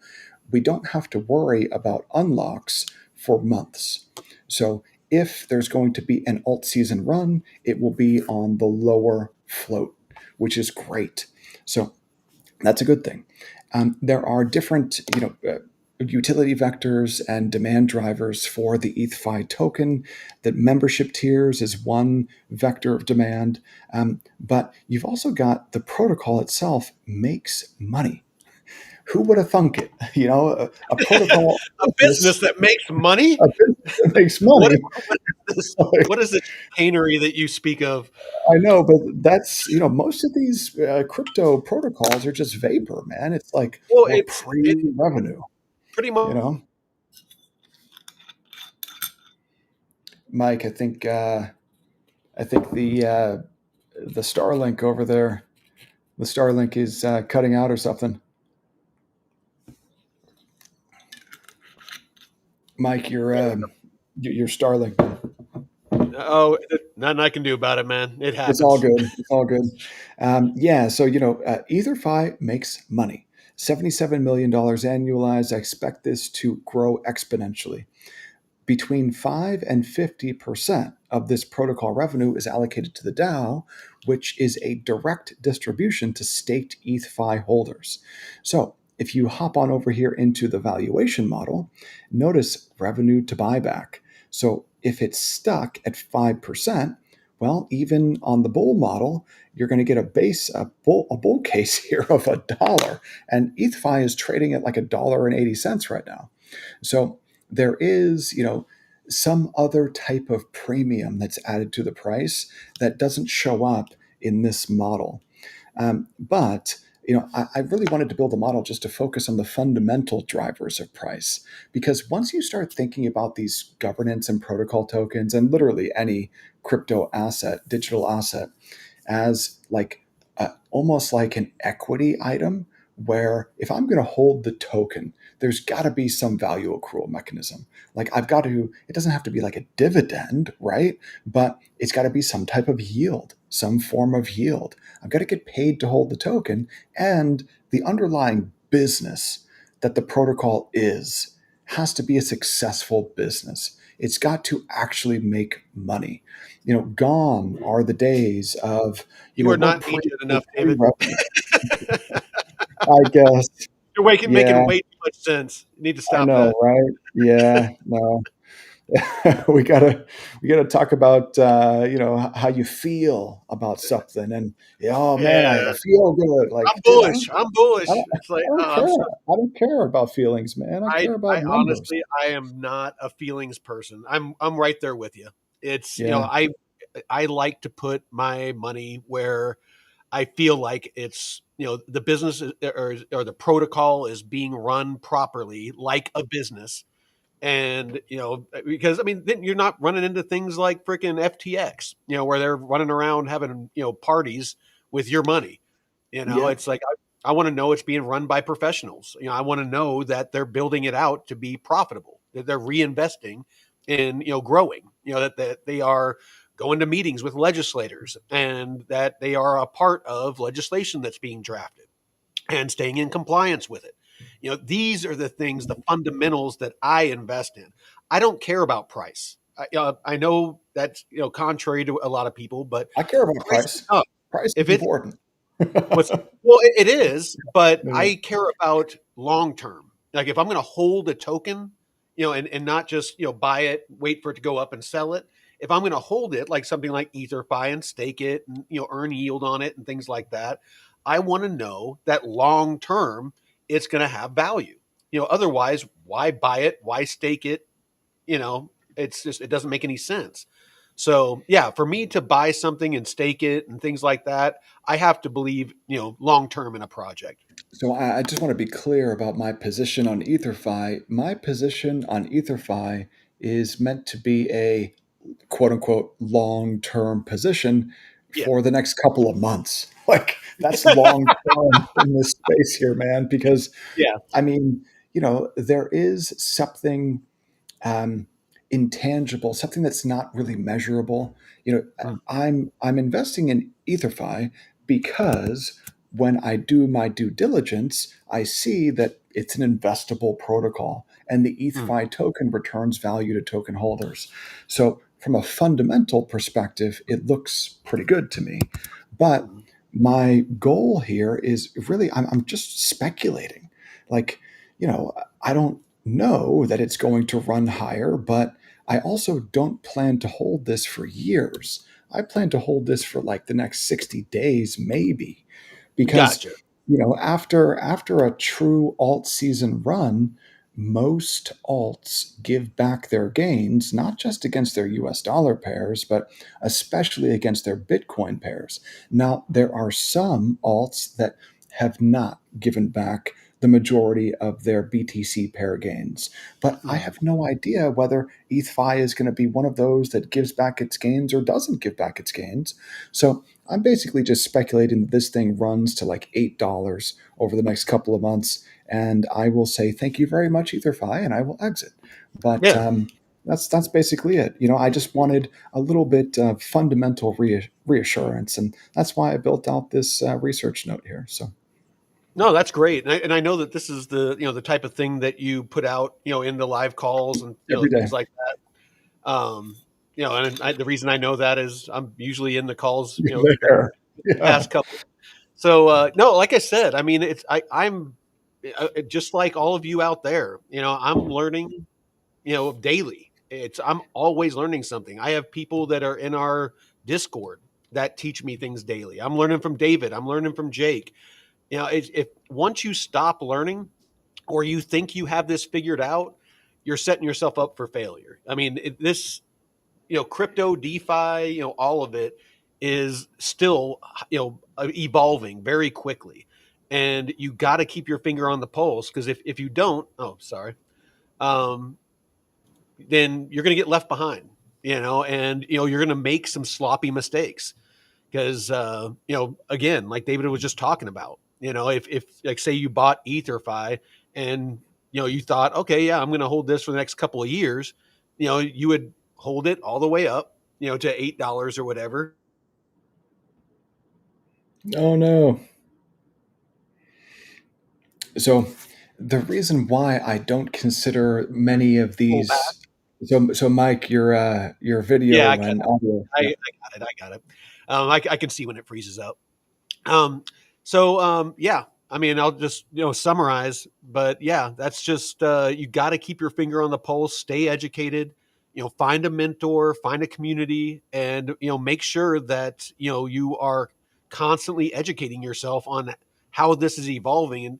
we don't have to worry about unlocks for months. So if there's going to be an alt season run, it will be on the lower float, which is great. So that's a good thing. There are different, utility vectors and demand drivers for the ETHFi token. The membership tiers is one vector of demand, but you've also got the protocol itself makes money. Who would have thunk it? A protocol A like business this, that makes money. a business that makes What money. what is this? Like, What is this chicanery that you speak of? I know, but that's most of these crypto protocols are just vapor, man. It's like Well, we're it's pre-revenue, pretty you much. know. Mike, I think the Starlink over there, the Starlink is cutting out or something. Mike, you're Starlink. Oh, nothing I can do about it, man. It It's all happens. good. It's all good. Yeah. So EtherFi makes money. $77 million annualized. I expect this to grow exponentially. Between 5 and 50% of this protocol revenue is allocated to the DAO, which is a direct distribution to staked ETHFi holders. So if you hop on over here into the valuation model, notice revenue to buyback. So if it's stuck at 5%, Well, even on the bull model, you're going to get a bull case here of $1, and ETHFI is trading at like $1.80 right now. So there is, some other type of premium that's added to the price that doesn't show up in this model. But I really wanted to build a model just to focus on the fundamental drivers of price, because once you start thinking about these governance and protocol tokens, and literally any crypto asset, digital asset, as like almost like an equity item, where if I'm going to hold the token, there's got to be some value accrual mechanism. Like I've got to, it doesn't have to be like a dividend, right? But it's got to be some type of yield, some form of yield. I've got to get paid to hold the token, and the underlying business that the protocol is has to be a successful business. It's got to actually make money. Gone are the days of, You are we're not ancient enough, David. pre-revenue. I guess. You're making Yeah, way too much sense. You need to I stop know, that. right? Yeah, no. we gotta talk about how you feel about something, and oh man, I Yeah, feel good. I'm Like, dude, I bullish. don't, I'm I bullish. don't, It's like, I don't oh, I'm care. so. I don't care about feelings, man. I care about I numbers. honestly, I am not a feelings person. I'm right there with you. It's Yeah, I like to put my money where I feel like it's the business or the protocol is being run properly like a business. And because I mean, then you're not running into things like freaking FTX, where they're running around having parties with your money. yeah. It's like I want to know it's being run by professionals. I want to know that they're building it out to be profitable, that they're reinvesting in growing. That they are going to meetings with legislators, and that they are a part of legislation that's being drafted and staying in compliance with it. These are the things, the fundamentals that I invest in. I don't care about price. I know that's contrary to a lot of people, but I care about price is price. up. Price is If it's important. what's well, it is, but Yeah. I care about long term. Like if I'm going to hold a token, and not just buy it, wait for it to go up and sell it. If I'm going to hold it, like something like EtherFi and stake it, and earn yield on it and things like that, I want to know that long term it's going to have value. Otherwise, why buy it? Why stake it? It's just it doesn't make any sense. So yeah, for me to buy something and stake it and things like that, I have to believe long term in a project. So I just want to be clear about my position on EtherFi. My position on EtherFi is meant to be a quote unquote long term position Yeah, for the next couple of months. Like that's long term in this space here, man. Because yeah, I mean, there is something um, intangible, something that's not really measurable. mm, I'm investing in EtherFi because when I do my due diligence, I see that it's an investable protocol, and the mm, ETHFI token returns value to token holders. So from a fundamental perspective, it looks pretty good to me. But mm, my goal here is really I'm just speculating. Like, I don't know that it's going to run higher, but I also don't plan to hold this for years. I plan to hold this for like the next 60 days, maybe, because gotcha. after a true alt season run, most alts give back their gains, not just against their US dollar pairs, but especially against their Bitcoin pairs. Now, there are some alts that have not given back the majority of their BTC pair gains. But I Mm, have no idea whether ETHFi is going to be one of those that gives back its gains or doesn't give back its gains. So I'm basically just speculating that this thing runs to like $8 over the next couple of months, and I will say thank you very much, EtherFi, and I will exit. But yeah. that's basically it. I just wanted a little bit of fundamental reassurance, and that's why I built out this research note here. So No, that's great, and I know that this is the type of thing that you put out in the live calls and every day, things like that. And the reason I know that is I'm usually in the calls you're the there. Yeah, past couple. So no, like I said, I mean I'm just like all of you out there. I'm learning daily. I'm always learning something. I have people that are in our Discord that teach me things daily. I'm learning from David. I'm learning from Jake. If once you stop learning or you think you have this figured out, you're setting yourself up for failure. I mean, this, crypto, DeFi, all of it is still, evolving very quickly. And you got to keep your finger on the pulse, because if you don't, oh, sorry, um, then you're going to get left behind, and, you're going to make some sloppy mistakes. Because, again, like David was just talking about, if like, say you bought EtherFi and, you thought, okay, yeah, I'm going to hold this for the next couple of years, you would hold it all the way up, to $8 or whatever. Oh no. So the reason why I don't consider many of Pull back. these, so Mike, your Yeah, video and audio, I yeah. got it. I got it. I can see when it freezes up. So yeah, I mean, I'll just, summarize, but yeah, that's just, you got to keep your finger on the pulse, stay educated, find a mentor, find a community, and, make sure that, you are constantly educating yourself on how this is evolving, and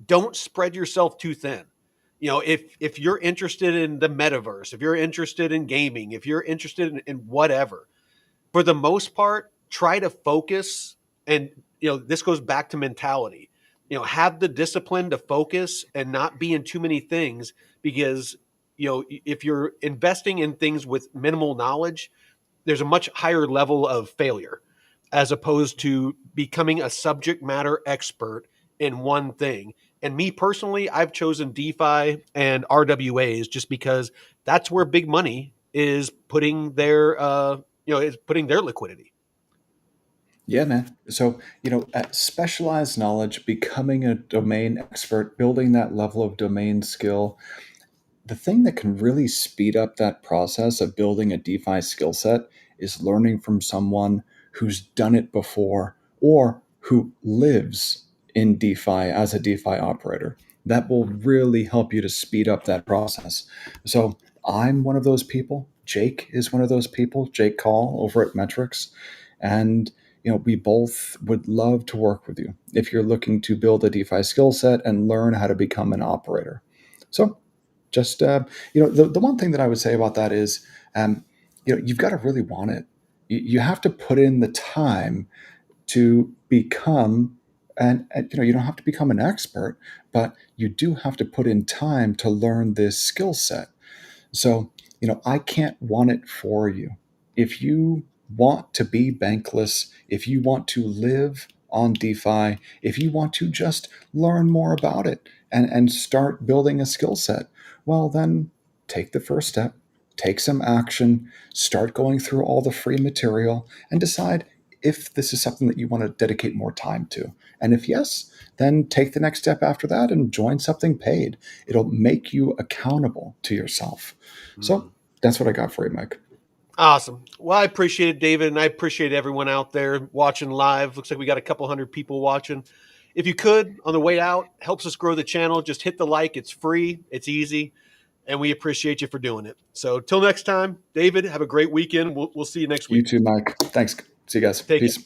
don't spread yourself too thin. If you're interested in the metaverse, if you're interested in gaming, if you're interested in whatever, for the most part, try to focus. And, this goes back to mentality. Have the discipline to focus and not be in too many things, because, if you're investing in things with minimal knowledge, there's a much higher level of failure, as opposed to becoming a subject matter expert in one thing. And me personally, I've chosen DeFi and RWAs just because that's where big money is putting their is putting their liquidity. Yeah, man. So, specialized knowledge, becoming a domain expert, building that level of domain skill, the thing that can really speed up that process of building a DeFi skill set is learning from someone who's done it before or who lives in DeFi as a DeFi operator. That will really help you to speed up that process. So I'm one of those people. Jake is one of those people, Jake Call over at Metrics. And we both would love to work with you if you're looking to build a DeFi skill set and learn how to become an operator. So just the one thing that I would say about that is, you've got to really want it. You have to put in the time to become, and you don't have to become an expert, but you do have to put in time to learn this skill set. So, I can't want it for you. If you want to be bankless, if you want to live on DeFi, if you want to just learn more about it and start building a skill set, well, then take the first step, take some action, start going through all the free material, and decide if this is something that you want to dedicate more time to. And if yes, then take the next step after that and join something paid. It'll make you accountable to yourself. Hmm. So that's what I got for you, Mike. Awesome. Well, I appreciate it, David, and I appreciate everyone out there watching live. Looks like we got a couple hundred people watching. If you could, on the way out, helps us grow the channel. Just hit the like. It's free. It's easy, and we appreciate you for doing it. So, till next time, David, have a great weekend. We'll see you next You week. too, Mike. Thanks. See you guys. Take care. Peace.